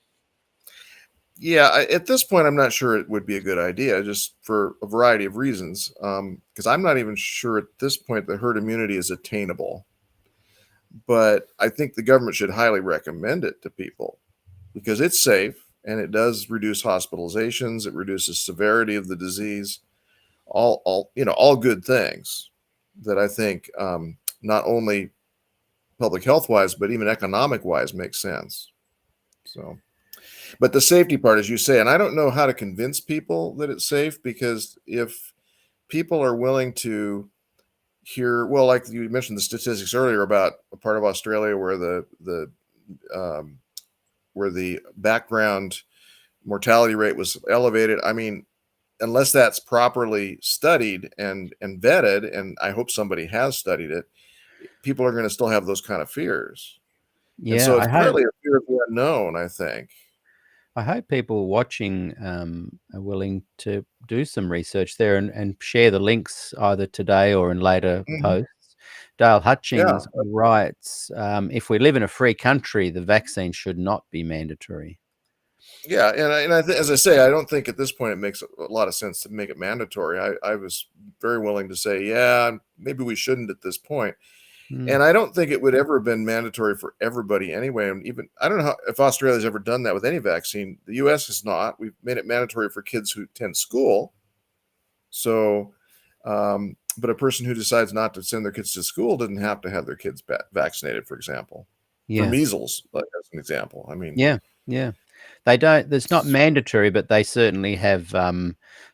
Yeah, at this point, I'm not sure it would be a good idea, just for a variety of reasons. Because I'm not even sure at this point that herd immunity is attainable. But I think the government should highly recommend it to people because it's safe and it does reduce hospitalizations. It reduces severity of the disease. All good things that I think not only public health wise, but even economic wise makes sense. So. But the safety part, as you say, and I don't know how to convince people that it's safe because if people are willing to hear, well, like you mentioned the statistics earlier about a part of Australia where um, the background mortality rate was elevated. I mean, unless that's properly studied and vetted, and I hope somebody has studied it, people are going to still have those kind of fears. And Yeah, so it's partly a fear of the unknown, I think. I hope people watching are willing to do some research there and share the links either today or in later Mhm. posts. Dale Yeah. Hutchings writes, if we live in a free country, the vaccine should not be mandatory. Yeah, as I say, I don't think at this point it makes a lot of sense to make it mandatory. I was very willing to say, yeah, maybe we shouldn't at this point. Mm, And I don't think it would ever have been mandatory for everybody anyway. And even I don't know if Australia's ever done that with any vaccine. The US has not. We've made it mandatory for kids who attend school. So, but a person who decides not to send their kids to school didn't have to have their kids vaccinated, for example, for yeah, measles, like, as an example. I mean, yeah, yeah. They don't. It's not mandatory, but they certainly have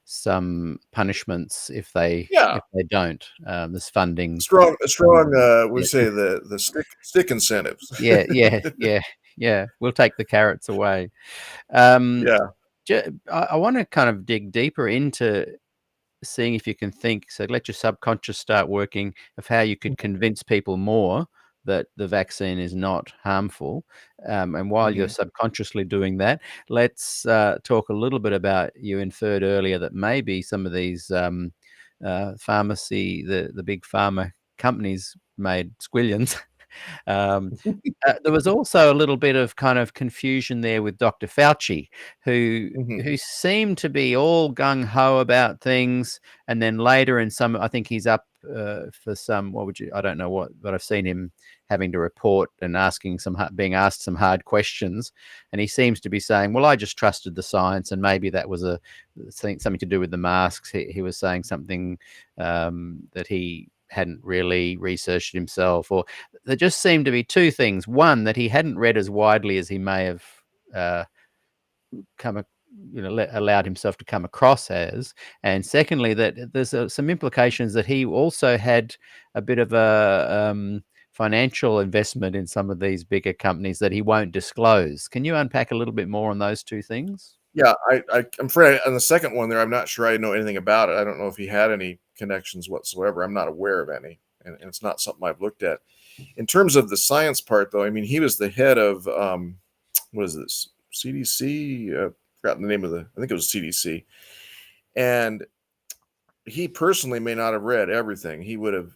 some punishments yeah, if they don't. There's funding. strong. We Yeah, say the stick incentives. yeah, yeah, yeah, yeah. We'll take the carrots away. Um, Yeah. I want to kind of dig deeper into seeing if you can think. So let your subconscious start working of how you could convince people more that the vaccine is not harmful. And while you're Mhm. subconsciously doing that, let's talk a little bit about, you inferred earlier that maybe some of these the big pharma companies made squillions. um, there was also a little bit of kind of confusion there with Dr. Fauci, who Mhm. who seemed to be all gung ho about things, and then later in some, I think he's up for some. What would you? I don't know what, but I've seen him having to report and being asked some hard questions, and he seems to be saying, "Well, I just trusted the science, and maybe that was something to do with the masks." He was saying something that he hadn't really researched himself, or there just seemed to be two things. One, that he hadn't read as widely as he may have uh, allowed himself to come across as, and secondly, that there's some implications that he also had a bit of a financial investment in some of these bigger companies that he won't disclose. Can you unpack a little bit more on those two things? Yeah, I'm afraid on the second one there, I'm not sure I know anything about it. I don't know if he had any connections whatsoever. I'm not aware of any, and it's not something I've looked at. In terms of the science part, though, I mean, he was the head of what is this CDC? Forgotten the name of I think it was CDC, and he personally may not have read everything. He would have,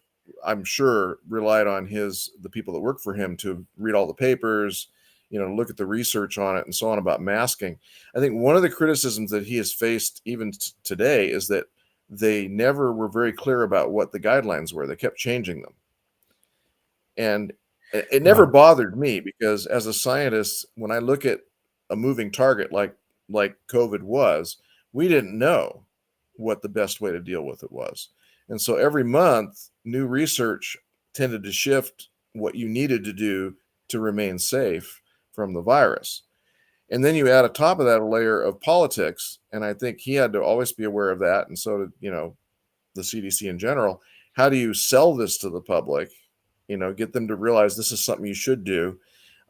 I'm sure, relied on the people that work for him to read all the papers, look at the research on it and so on about masking. I think one of the criticisms that he has faced even today is that they never were very clear about what the guidelines were. They kept changing them. And it never Right. bothered me because as a scientist, when I look at a moving target like COVID was, we didn't know what the best way to deal with it was. And so every month, new research tended to shift what you needed to do to remain safe from the virus. And then you add atop of that a layer of politics. And I think he had to always be aware of that. And so did, the CDC in general. How do you sell this to the public? Get them to realize this is something you should do.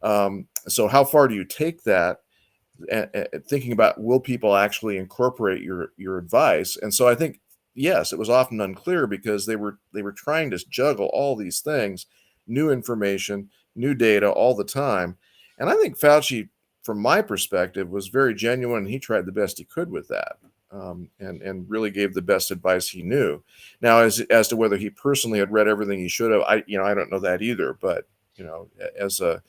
So how far do you take that? Thinking about, will people actually incorporate your advice? And so I think, yes, it was often unclear because they were trying to juggle all these things, new information, new data all the time. And I think Fauci, from my perspective, was very genuine. He tried the best he could with that, and really gave the best advice he knew. Now, as to whether he personally had read everything he should have, I don't know that either. But as a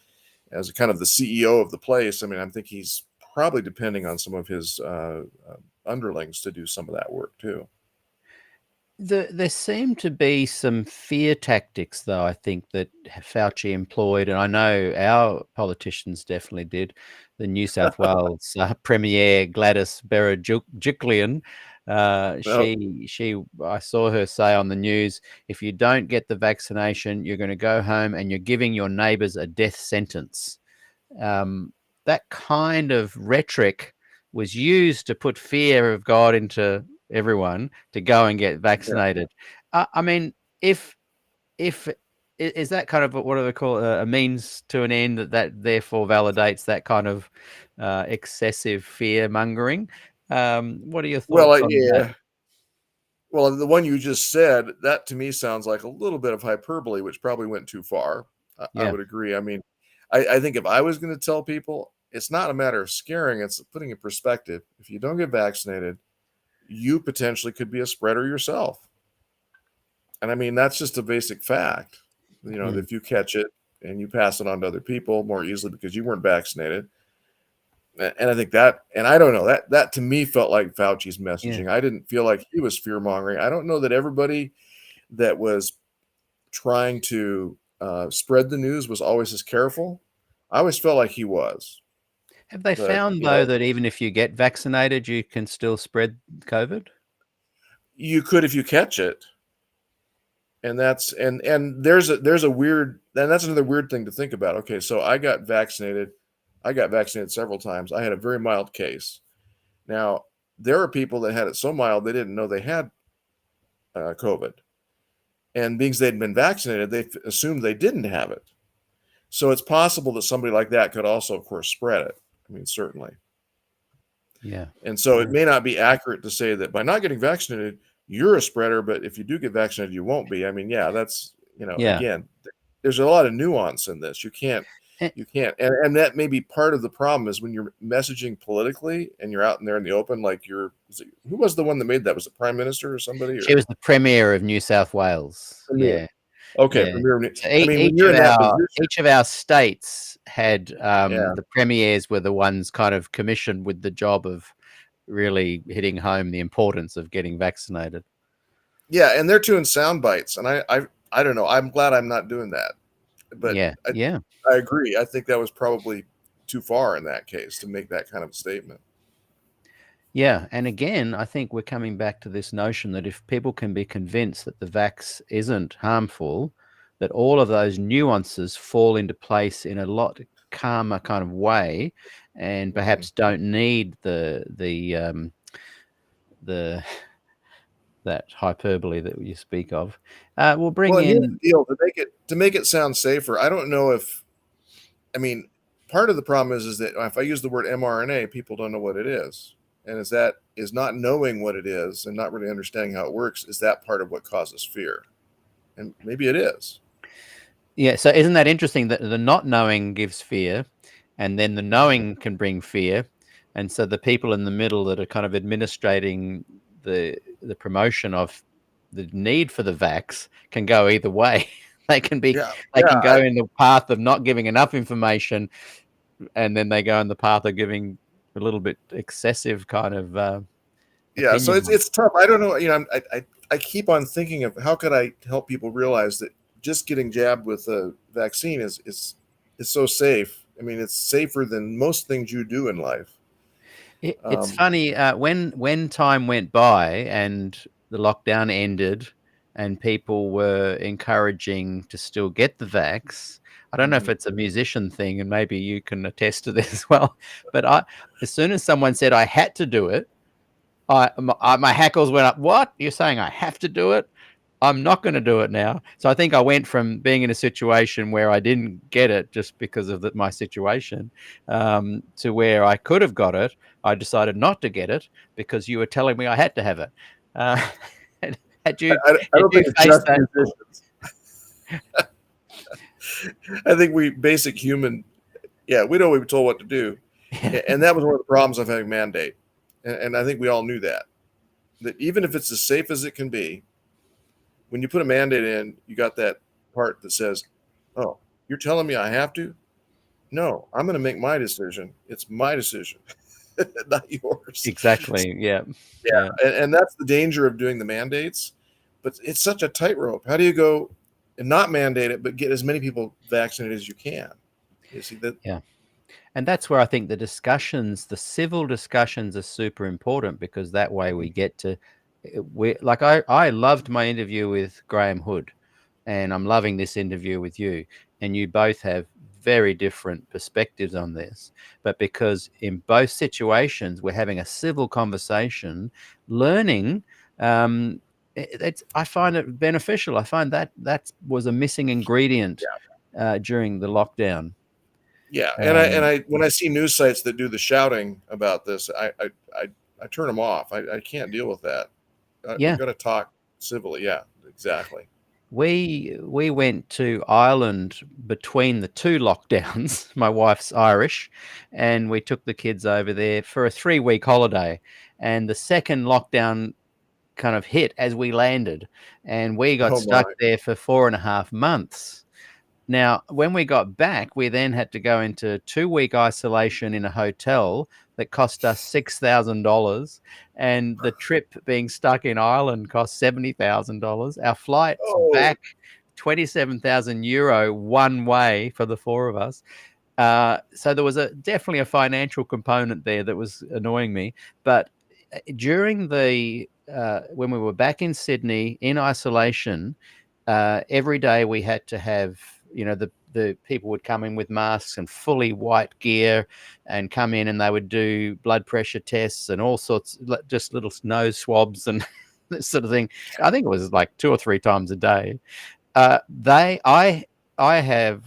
kind of the CEO of the place, I mean, I think he's probably depending on some of his underlings to do some of that work too. There seem to be some fear tactics, though, I think, that Fauci employed, and I know our politicians definitely did. The New South Wales Premier Gladys Berejiklian, Well, I saw her say on the news, if you don't get the vaccination, you're going to go home and you're giving your neighbours a death sentence. That kind of rhetoric was used to put fear of God into everyone to go and get vaccinated. I mean, if is that kind of what do they call it, a means to an end that therefore validates that kind of excessive fear mongering? What are your thoughts on that? yeah. Well, the one you just said, that to me sounds like a little bit of hyperbole, which probably went too far. I Yeah, would agree. I mean, I think if I was going to tell people, it's not a matter of scaring, it's putting in perspective. If you don't get vaccinated, you potentially could be a spreader yourself. And I mean, that's just a basic fact. Mm. If you catch it and you pass it on to other people more easily because you weren't vaccinated. And I think that, and I don't know, that to me felt like Fauci's Yeah. messaging. I didn't feel like he was fear mongering. I don't know that everybody that was trying to spread the news was always as careful. I always felt like he was. Have they But found though that even if you get vaccinated, you can still spread COVID? you could if you catch it. And there's a weird, and that's another weird thing to think about. Okay, so I got vaccinated several times. I had a very mild case. Now, there are people that had it so mild they didn't know they had COVID, and because they'd been vaccinated, they assumed they didn't have it. So it's possible that somebody like that could also, of course, spread it. I mean, certainly. Yeah. And so it may not be accurate to say that by not getting vaccinated, you're a spreader, but if you do get vaccinated, you won't be. I mean, yeah, that's, Yeah. again, there's a lot of nuance in this. You can't, Eh, and that may be part of the problem is when you're messaging politically and you're out in there in the open, like who was the one that made that? Was it Prime Minister or somebody? She Or was the Premier of New South Wales. Premier? Yeah. Okay, Yeah. Premier. So I mean, when you're in that position, each of our states had yeah, the premiers were the ones kind of commissioned with the job of really hitting home the importance of getting vaccinated. yeah, and they're doing sound bites, and I don't know. I'm glad I'm not doing that, but Yeah. Yeah. I agree. I think that was probably too far in that case to make that kind of a statement. Yeah. And again, I think we're coming back to this notion that if people can be convinced that the vax isn't harmful, that all of those nuances fall into place in a lot calmer kind of way, and perhaps don't need the that hyperbole that you speak of. We'll bring Well, and here's in. the deal, to make it sound safer. I don't know if, I mean, part of the problem is that if I use the word mRNA, people don't know what it is, and is not knowing what it is and not really understanding how it works. Is that part of what causes fear? And maybe it is. Yeah, so isn't that interesting that the not knowing gives fear, and then the knowing can bring fear, and so the people in the middle that are kind of administrating the promotion of the need for the vax can go either way. They can be Yeah, they can go yeah, in the path of not giving enough information, and then they go in the path of giving a little bit excessive kind of yeah. So opinion on it. it's tough. I don't know. I keep on thinking of how could I help people realize that just getting jabbed with a vaccine is so safe. I mean, it's safer than most things you do in life. It's Um, funny when time went by and the lockdown ended, and people were encouraging to still get the vax. I don't know if mhm. it's a musician thing, and maybe you can attest to this as well. But as soon as someone said I had to do it, my hackles went up. What? You're saying I have to do it? I'm not going to do it now. So I think I went from being in a situation where I didn't get it just because of my situation, to where I could have got it. I decided not to get it because you were telling me I had to have it. Uh, had you I had don't you think it's faced just that? musicians. I think we basic human Yeah, we know we were told what to do. Yeah. And that was one of the problems of having mandate. And I think we all knew that even if it's as safe as it can be, when you put a mandate in, you got that part that says, oh, you're telling me I have to? No, I'm going to make my decision. It's my decision, not yours. Exactly. Yeah. Yeah. And that's the danger of doing the mandates. But it's such a tightrope. How do you go and not mandate it, but get as many people vaccinated as you can? You see that? Yeah. And that's where I think the discussions, the civil discussions, are super important, because that way we get to, like I loved my interview with Graham Hood, and I'm loving this interview with you, and you both have very different perspectives on this. But because in both situations we're having a civil conversation, learning, I find it beneficial. I find that was a missing ingredient during the lockdown. Yeah, and I when I see news sites that do the shouting about this, I turn them off. I can't deal with that. Yeah. We've got to talk civilly. Yeah, exactly. We went to Ireland between the two lockdowns. My wife's Irish, and we took the kids over there for a 3-week holiday. And the second lockdown kind of hit as we landed, and we got Oh stuck my. there for 4.5 months. Now, when we got back, we then had to go into 2-week isolation in a hotel that cost us $6,000, and the trip being stuck in Ireland cost $70,000. Our flights Oh, back, €27,000 one way for the four of us. So there was definitely a financial component there that was annoying me. But during when we were back in Sydney in isolation, every day we had to have, the people would come in with masks and fully white gear, and come in, and they would do blood pressure tests and all sorts, just little nose swabs and this sort of thing. I think it was like 2 or 3 times a day. I have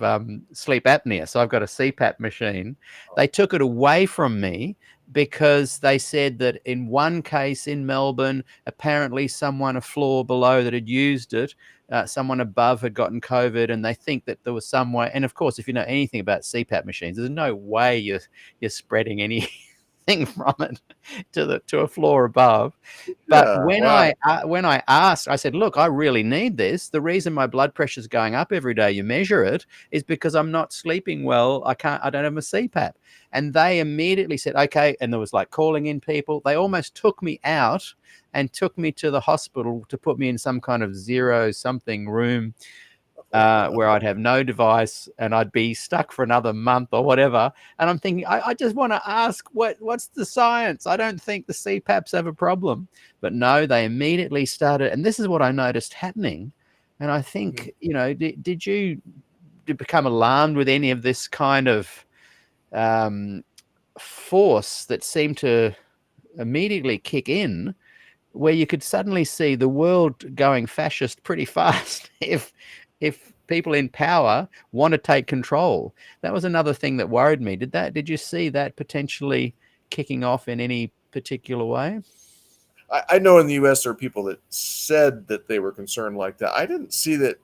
sleep apnea, so I've got a CPAP machine. They took it away from me because they said that in one case in Melbourne, apparently someone a floor below that had used it, someone above had gotten COVID, and they think that there was some way. And of course, if you know anything about CPAP machines, there's no way you're spreading anything from it to a floor above. But yeah. when Wow. I asked, I said, look, I really need this. The reason my blood pressure is going up every day, you measure it, is because I'm not sleeping well. I don't have a CPAP. And they immediately said, okay. And there was like calling in people. They almost took me out and took me to the hospital to put me in some kind of 0-something room, where I'd have no device and I'd be stuck for another month or whatever. And I'm thinking, I just want to ask, what's the science? I don't think the CPAPs have a problem. But no, they immediately started. And this is what I noticed happening. And I think, did you become alarmed with any of this kind of force that seemed to immediately kick in, where you could suddenly see the world going fascist pretty fast if people in power want to take control? That was another thing that worried me. Did you see that potentially kicking off in any particular way? I know in the U.S. there are people that said that they were concerned like that. I didn't see that.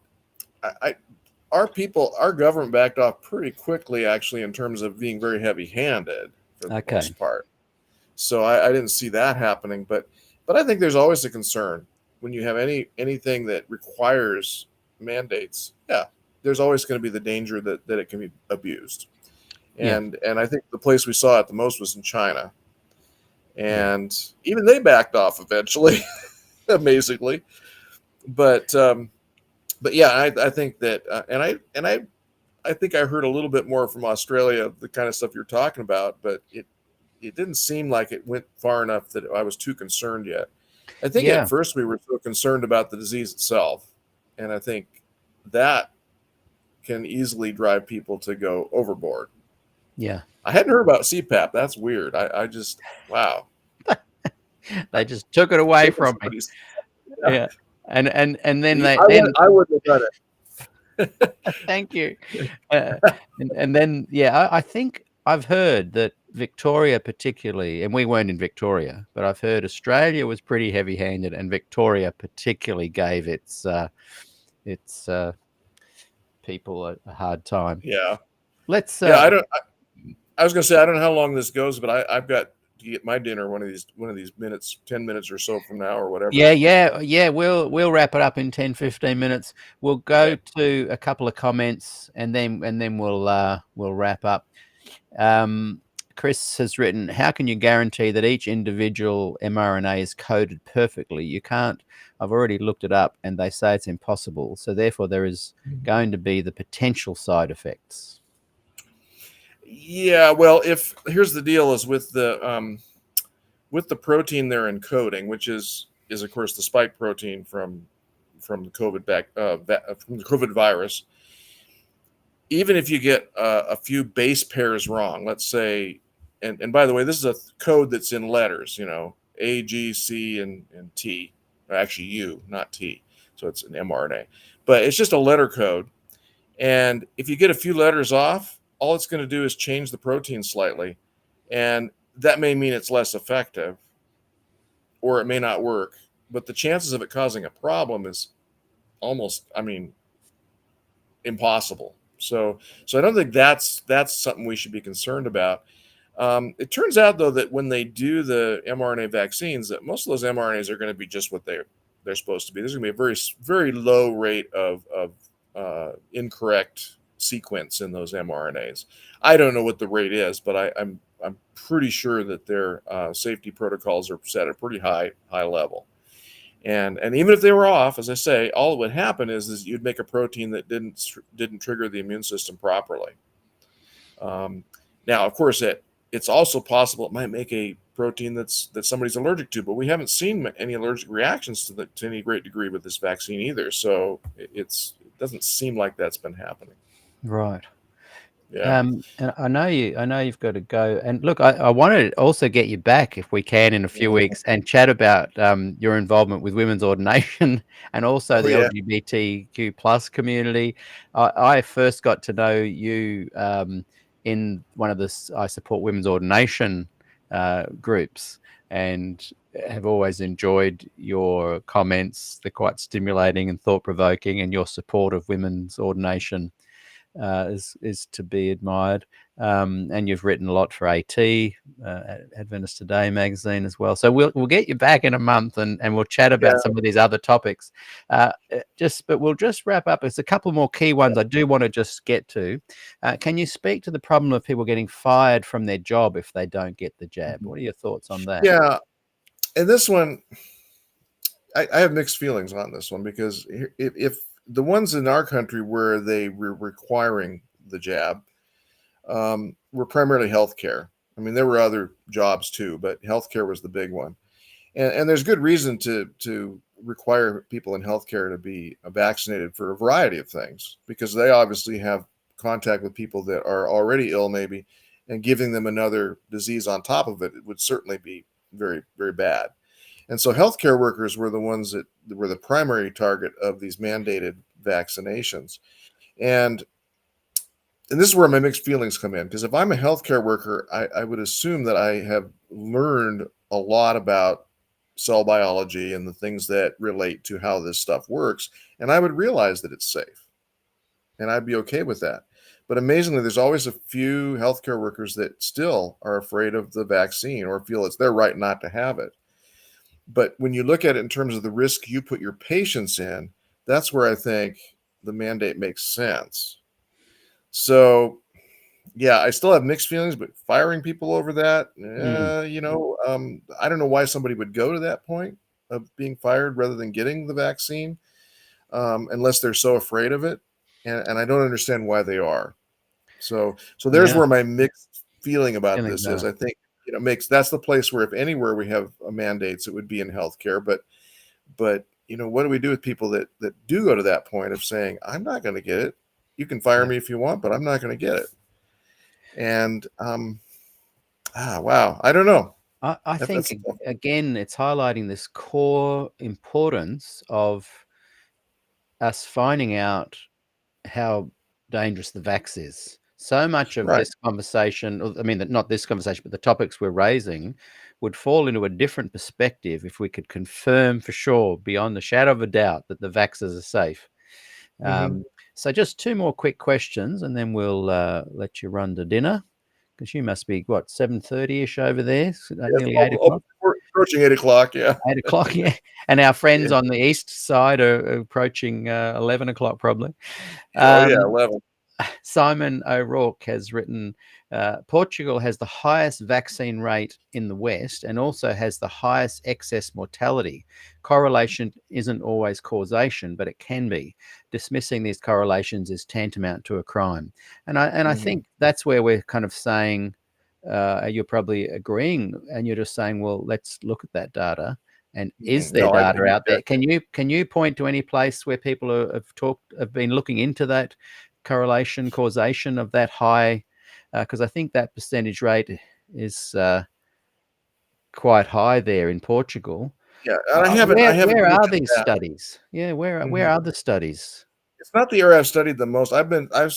Our government backed off pretty quickly, actually, in terms of being very heavy-handed for the Okay. most part. So I didn't see that happening. But I think there's always a concern when you have anything that requires mandates. Yeah, there's always going to be the danger that it can be abused. And I think the place we saw it the most was in China. And even they backed off eventually, amazingly. But yeah, I think that, and I think I heard a little bit more from Australia, the kind of stuff you're talking about, but it didn't seem like it went far enough that I was too concerned yet. I think at first we were so concerned about the disease itself, and I think that can easily drive people to go overboard. Yeah. I hadn't heard about CPAP. That's weird. I just, wow. They just took it away from me. Yeah. And then I wouldn't have done it. Thank you. And then, I think I've heard that Victoria particularly, and we weren't in Victoria, but I've heard Australia was pretty heavy-handed, and Victoria particularly gave its people a hard time. Yeah. Let's. Yeah, I was going to say I don't know how long this goes, but I've got to get my dinner one of these minutes, 10 minutes or so from now or whatever. Yeah. We'll wrap it up in 10, 15 minutes. We'll go Okay. to a couple of comments and then we'll wrap up. Chris has written, how can you guarantee that each individual mRNA is coded perfectly? You can't. I've already looked it up and they say it's impossible. So therefore there is going to be the potential side effects. Yeah, well, if here's the deal is with the protein they're encoding, which is of course the spike protein from the from the COVID virus. Even if you get a few base pairs wrong, let's say, and by the way, this is a code that's in letters, A, G, C, and T, or actually U, not T, so it's an mRNA, but it's just a letter code. And if you get a few letters off, all it's going to do is change the protein slightly, and that may mean it's less effective, or it may not work. But the chances of it causing a problem is almost, impossible. So I don't think that's something we should be concerned about. It turns out though that when they do the mRNA vaccines, that most of those mRNAs are going to be just what they're supposed to be. There's going to be a very very low rate of incorrect sequence in those mRNAs. I don't know what the rate is, but I'm pretty sure that their safety protocols are set at a pretty high level. And even if they were off, as I say, all that would happen is you'd make a protein that didn't trigger the immune system properly. Now, of course, it's also possible it might make a protein that somebody's allergic to, but we haven't seen any allergic reactions to any great degree with this vaccine either. So it doesn't seem like that's been happening. Right. Yeah. And I know you've got to go. And look, I wanted to also get you back if we can in a few weeks and chat about your involvement with women's ordination and also the Yeah. LGBTQ plus community. I first got to know you in one of I support women's ordination groups, and have always enjoyed your comments. They're quite stimulating and thought provoking, and your support of women's ordination is to be admired. And you've written a lot for AT, Adventist Today magazine as well. So we'll get you back in a month and we'll chat about some of these other topics. But we'll just wrap up. There's a couple more key ones I do want to just get to. Can you speak to the problem of people getting fired from their job if they don't get the jab? What are your thoughts on that? Yeah. And this one, I have mixed feelings on this one, because if the ones in our country where they were requiring the jab were primarily healthcare. I mean, there were other jobs too, but healthcare was the big one. And there's good reason to require people in healthcare to be vaccinated for a variety of things, because they obviously have contact with people that are already ill, maybe, and giving them another disease on top of it would certainly be very, very bad. And so healthcare workers were the ones that were the primary target of these mandated vaccinations. And this is where my mixed feelings come in, because if I'm a healthcare worker, I would assume that I have learned a lot about cell biology and the things that relate to how this stuff works. And I would realize that it's safe. And I'd be okay with that. But amazingly, there's always a few healthcare workers that still are afraid of the vaccine or feel it's their right not to have it. But when you look at it in terms of the risk you put your patients in, that's where I think the mandate makes sense. So, yeah, I still have mixed feelings, but firing people over that, I don't know why somebody would go to that point of being fired rather than getting the vaccine, unless they're so afraid of it. And I don't understand why they are. So there's where my mixed feeling about this is. I think that's the place where, if anywhere we have mandates, it would be in healthcare. But what do we do with people that do go to that point of saying, I'm not going to get it? You can fire me if you want, but I'm not going to get it. And wow, I don't know. I think again, it's highlighting this core importance of us finding out how dangerous the vax is. So much of this conversation, I mean, not this conversation, but the topics we're raising would fall into a different perspective if we could confirm for sure, beyond the shadow of a doubt, that the vaxxers are safe. So just two more quick questions and then we'll let you run to dinner. because you must be what, 7:30ish over there, nearly Yes, 8 o'clock. we're approaching 8 o'clock. Yeah. 8 o'clock, yeah. And our friends Yeah. on the east side are approaching 11 o'clock probably. Oh yeah, Um, 11. Simon O'Rourke has written, Portugal has the highest vaccine rate in the West and also has the highest excess mortality. Correlation isn't always causation, but it can be. Dismissing these correlations is tantamount to a crime. And I think that's where we're kind of saying, you're probably agreeing, and you're just saying, well, let's look at that data. And is there No, I data out there? yeah. Can you point to any place where people have been looking into that correlation, causation of that high? Because I think that percentage rate is quite high there in Portugal. Yeah, and I haven't Where are looked at these that. studies? Yeah, where are the studies? It's not the area I've studied the most. I've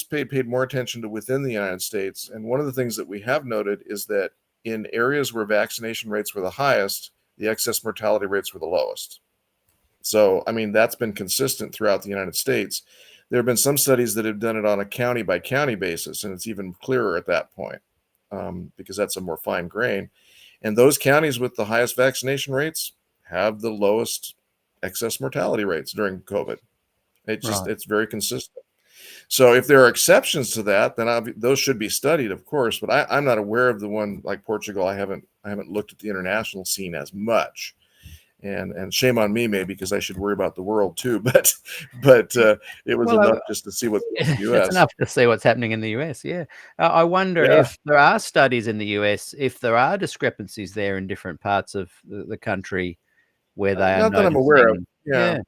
paid more attention to within the United States, and one of the things that we have noted is that in areas where vaccination rates were the highest, the excess mortality rates were the lowest. So, I mean, that's been consistent throughout the United States. There have been some studies that have done it on a county by county basis, and it's even clearer at that point, because that's a more fine grain. And those counties with the highest vaccination rates have the lowest excess mortality rates during COVID. Right. It's very consistent. So if there are exceptions to that, then those should be studied, of course. But I'm not aware of the one like Portugal. I haven't looked at the international scene as much. And shame on me, maybe, because I should worry about the world too. But it was Well, enough just to see what's in the it's U.S. enough to see what's happening in the US. Yeah. I wonder Yeah, if there are studies in the US, if there are discrepancies there in different parts of the country where they are not that I'm aware of. noticing. Yeah,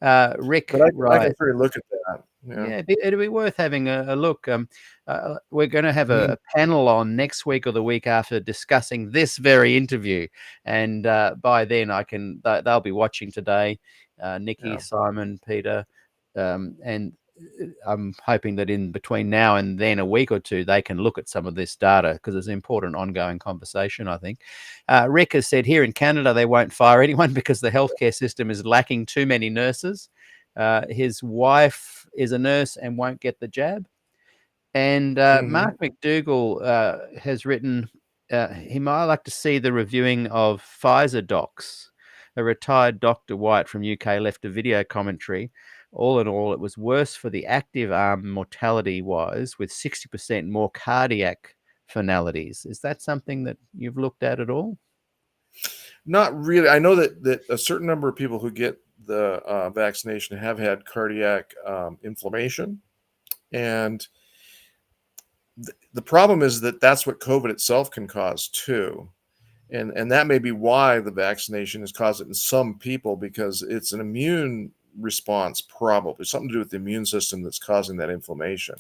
Yeah. Rick but I can writes, certainly look at that. Yeah. yeah, it'd be worth having a look. We're going to have Mhm. a panel on next week or the week after discussing this very interview, and by then they'll be watching today. Nikki, Yeah. Simon, Peter, and I'm hoping that in between now and then, a week or two, they can look at some of this data because it's an important ongoing conversation, I think. Rick has said here in Canada they won't fire anyone because the healthcare system is lacking too many nurses. His wife is a nurse and won't get the jab. And Mhm. Mark McDougall has written, he might like to see the reviewing of Pfizer docs. A retired Dr. White from UK left a video commentary. All in all, it was worse for the active arm mortality-wise, with 60% more cardiac finalities. Is that something that you've looked at all? Not really. I know that a certain number of people who get the vaccination have had cardiac inflammation, and the problem is that that's what COVID itself can cause too. And that may be why the vaccination has caused it in some people, because it's an immune response, probably something to do with the immune system that's causing that inflammation.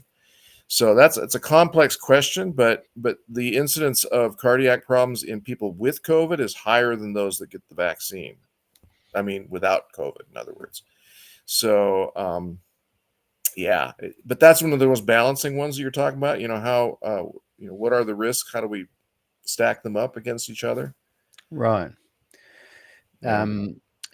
So it's a complex question, but the incidence of cardiac problems in people with COVID is higher than those that get the vaccine. I mean, without COVID, in other words. So yeah, but that's one of the most balancing ones that you're talking about. You know how what are the risks? How do we stack them up against each other? Right. Yeah.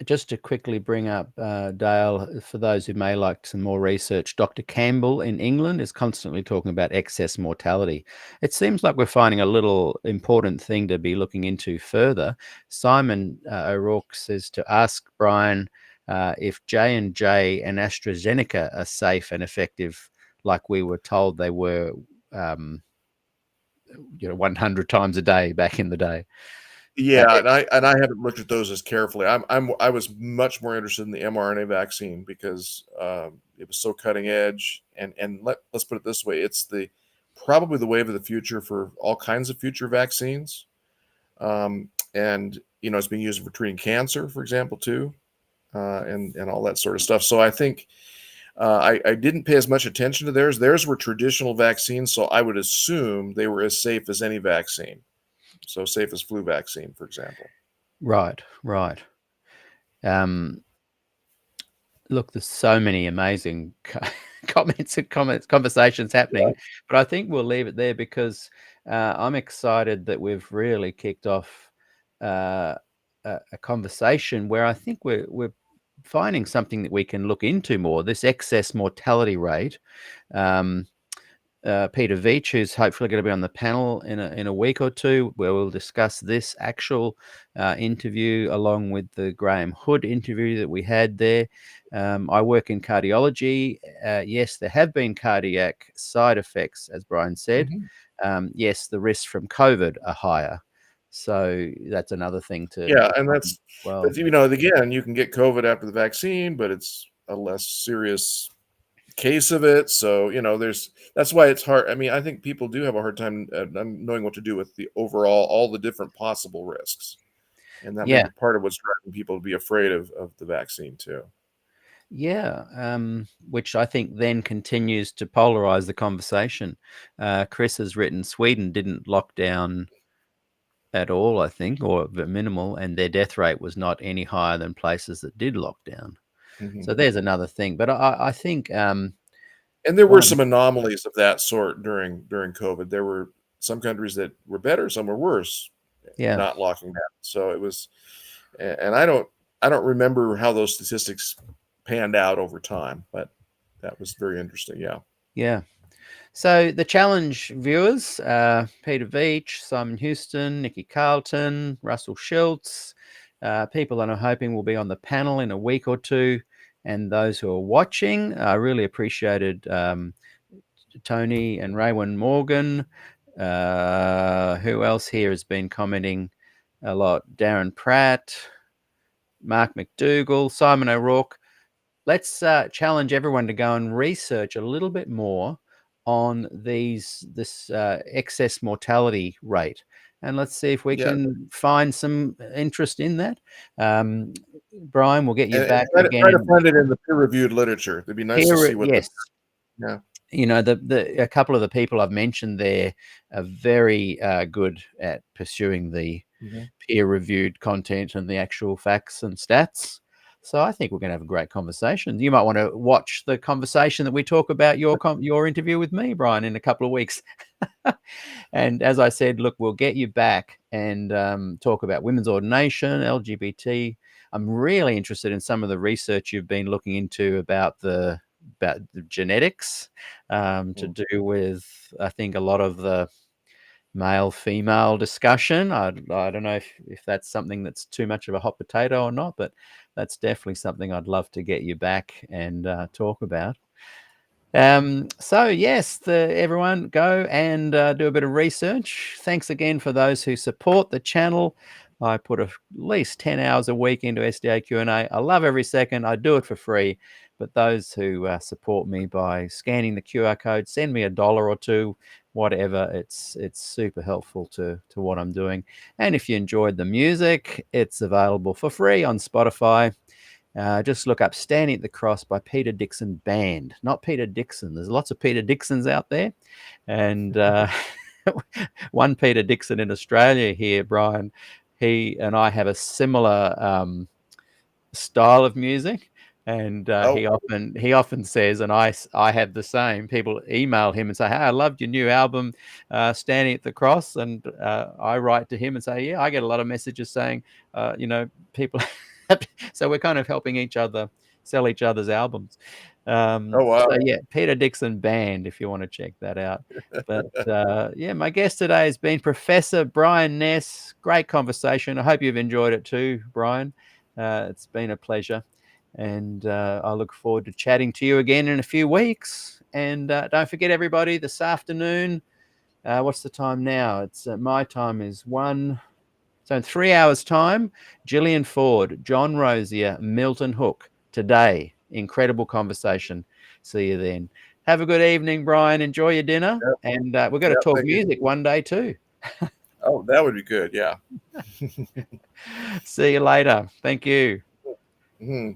Just to quickly bring up, Dale, for those who may like some more research, Dr. Campbell in England is constantly talking about excess mortality. It seems like we're finding a little important thing to be looking into further. Simon O'Rourke says to ask Bryan if J&J and AstraZeneca are safe and effective, like we were told they were, 100 times a day back in the day. Yeah, and I haven't looked at those as carefully. I was much more interested in the mRNA vaccine because it was so cutting edge. And let's put it this way: it's probably the wave of the future for all kinds of future vaccines. And it's being used for treating cancer, for example, too, and all that sort of stuff. So I think I didn't pay as much attention to theirs. Theirs were traditional vaccines, so I would assume they were as safe as any vaccine. So safe as flu vaccine, for example. Right, right. Look, there's so many amazing conversations happening, but I think we'll leave it there because I'm excited that we've really kicked off a conversation where I think we're finding something that we can look into more. This excess mortality rate. Um, Peter Veach, who's hopefully going to be on the panel in a week or two, where we'll discuss this actual interview along with the Graham Hood interview that we had there. I work in cardiology. Yes, there have been cardiac side effects, as Bryan said. Yes, the risks from COVID are higher. So that's another thing to and that's well. but again, you can get COVID after the vaccine, but it's a less serious case of it. So that's why it's hard. I mean, I think people do have a hard time knowing what to do with the overall all the different possible risks, and that may Yeah. be part of what's driving people to be afraid of the vaccine too. Yeah, which I think then continues to polarize the conversation. Chris has written Sweden didn't lock down at all, I think, or minimal, and their death rate was not any higher than places that did lock down. So there's another thing. But I think and there were some anomalies of that sort during COVID. There were some countries that were better, some were worse, not locking down. So it was, and I don't remember how those statistics panned out over time, but that was very interesting. Yeah. So the challenge viewers, Peter Veach, Simon Houston, Nikki Carlton, Russell Schultz, people that I'm hoping will be on the panel in a week or two, and those who are watching, I really appreciated Tony and Raywin Morgan. Who else here has been commenting a lot? Darren Pratt, Mark McDougall, Simon O'Rourke. Let's challenge everyone to go and research a little bit more on this excess mortality rate, and let's see if we can find some interest in that. Bryan, we'll get you back again. Try to find it in the peer-reviewed literature. It'd be nice to see what. Yes. A couple of the people I've mentioned there are very good at pursuing the peer-reviewed content and the actual facts and stats. So I think we're going to have a great conversation. You might want to watch the conversation that we talk about your interview with me, Bryan, in a couple of weeks. And as I said, look, we'll get you back and talk about women's ordination, LGBT. I'm really interested in some of the research you've been looking into about the genetics to do with, I think, a lot of the male-female discussion. I don't know if that's something that's too much of a hot potato or not, but that's definitely something I'd love to get you back and talk about. So yes, everyone go and do a bit of research. Thanks again for those who support the channel. I put at least 10 hours a week into SDAQ&A. I love every second. I do it for free. But those who support me by scanning the QR code, send me $1 or $2, whatever. It's super helpful to what I'm doing. And if you enjoyed the music, it's available for free on Spotify. Just look up Standing at the Cross by Peter Dixon Band, not Peter Dixon. There's lots of Peter Dixons out there. And one Peter Dixon in Australia here, Bryan, he and I have a similar style of music. And he often says, and I have the same. People email him and say, "Hey, I loved your new album, Standing at the Cross," and I write to him and say, "Yeah, I get a lot of messages saying, people." So we're kind of helping each other sell each other's albums. Oh wow! So yeah, Peter Dixon Band, if you want to check that out. But yeah, my guest today has been Professor Bryan Ness. Great conversation. I hope you've enjoyed it too, Bryan. It's been a pleasure. And I look forward to chatting to you again in a few weeks. And don't forget, everybody, this afternoon, what's the time now? It's my time is 1. So in 3 hours' time, Gillian Ford, John Rosier, Milton Hook today. Incredible conversation. See you then. Have a good evening, Bryan. Enjoy your dinner. Yep. And we're going to talk music one day too. Oh, that would be good. Yeah. See you later. Thank you. Mm-hmm.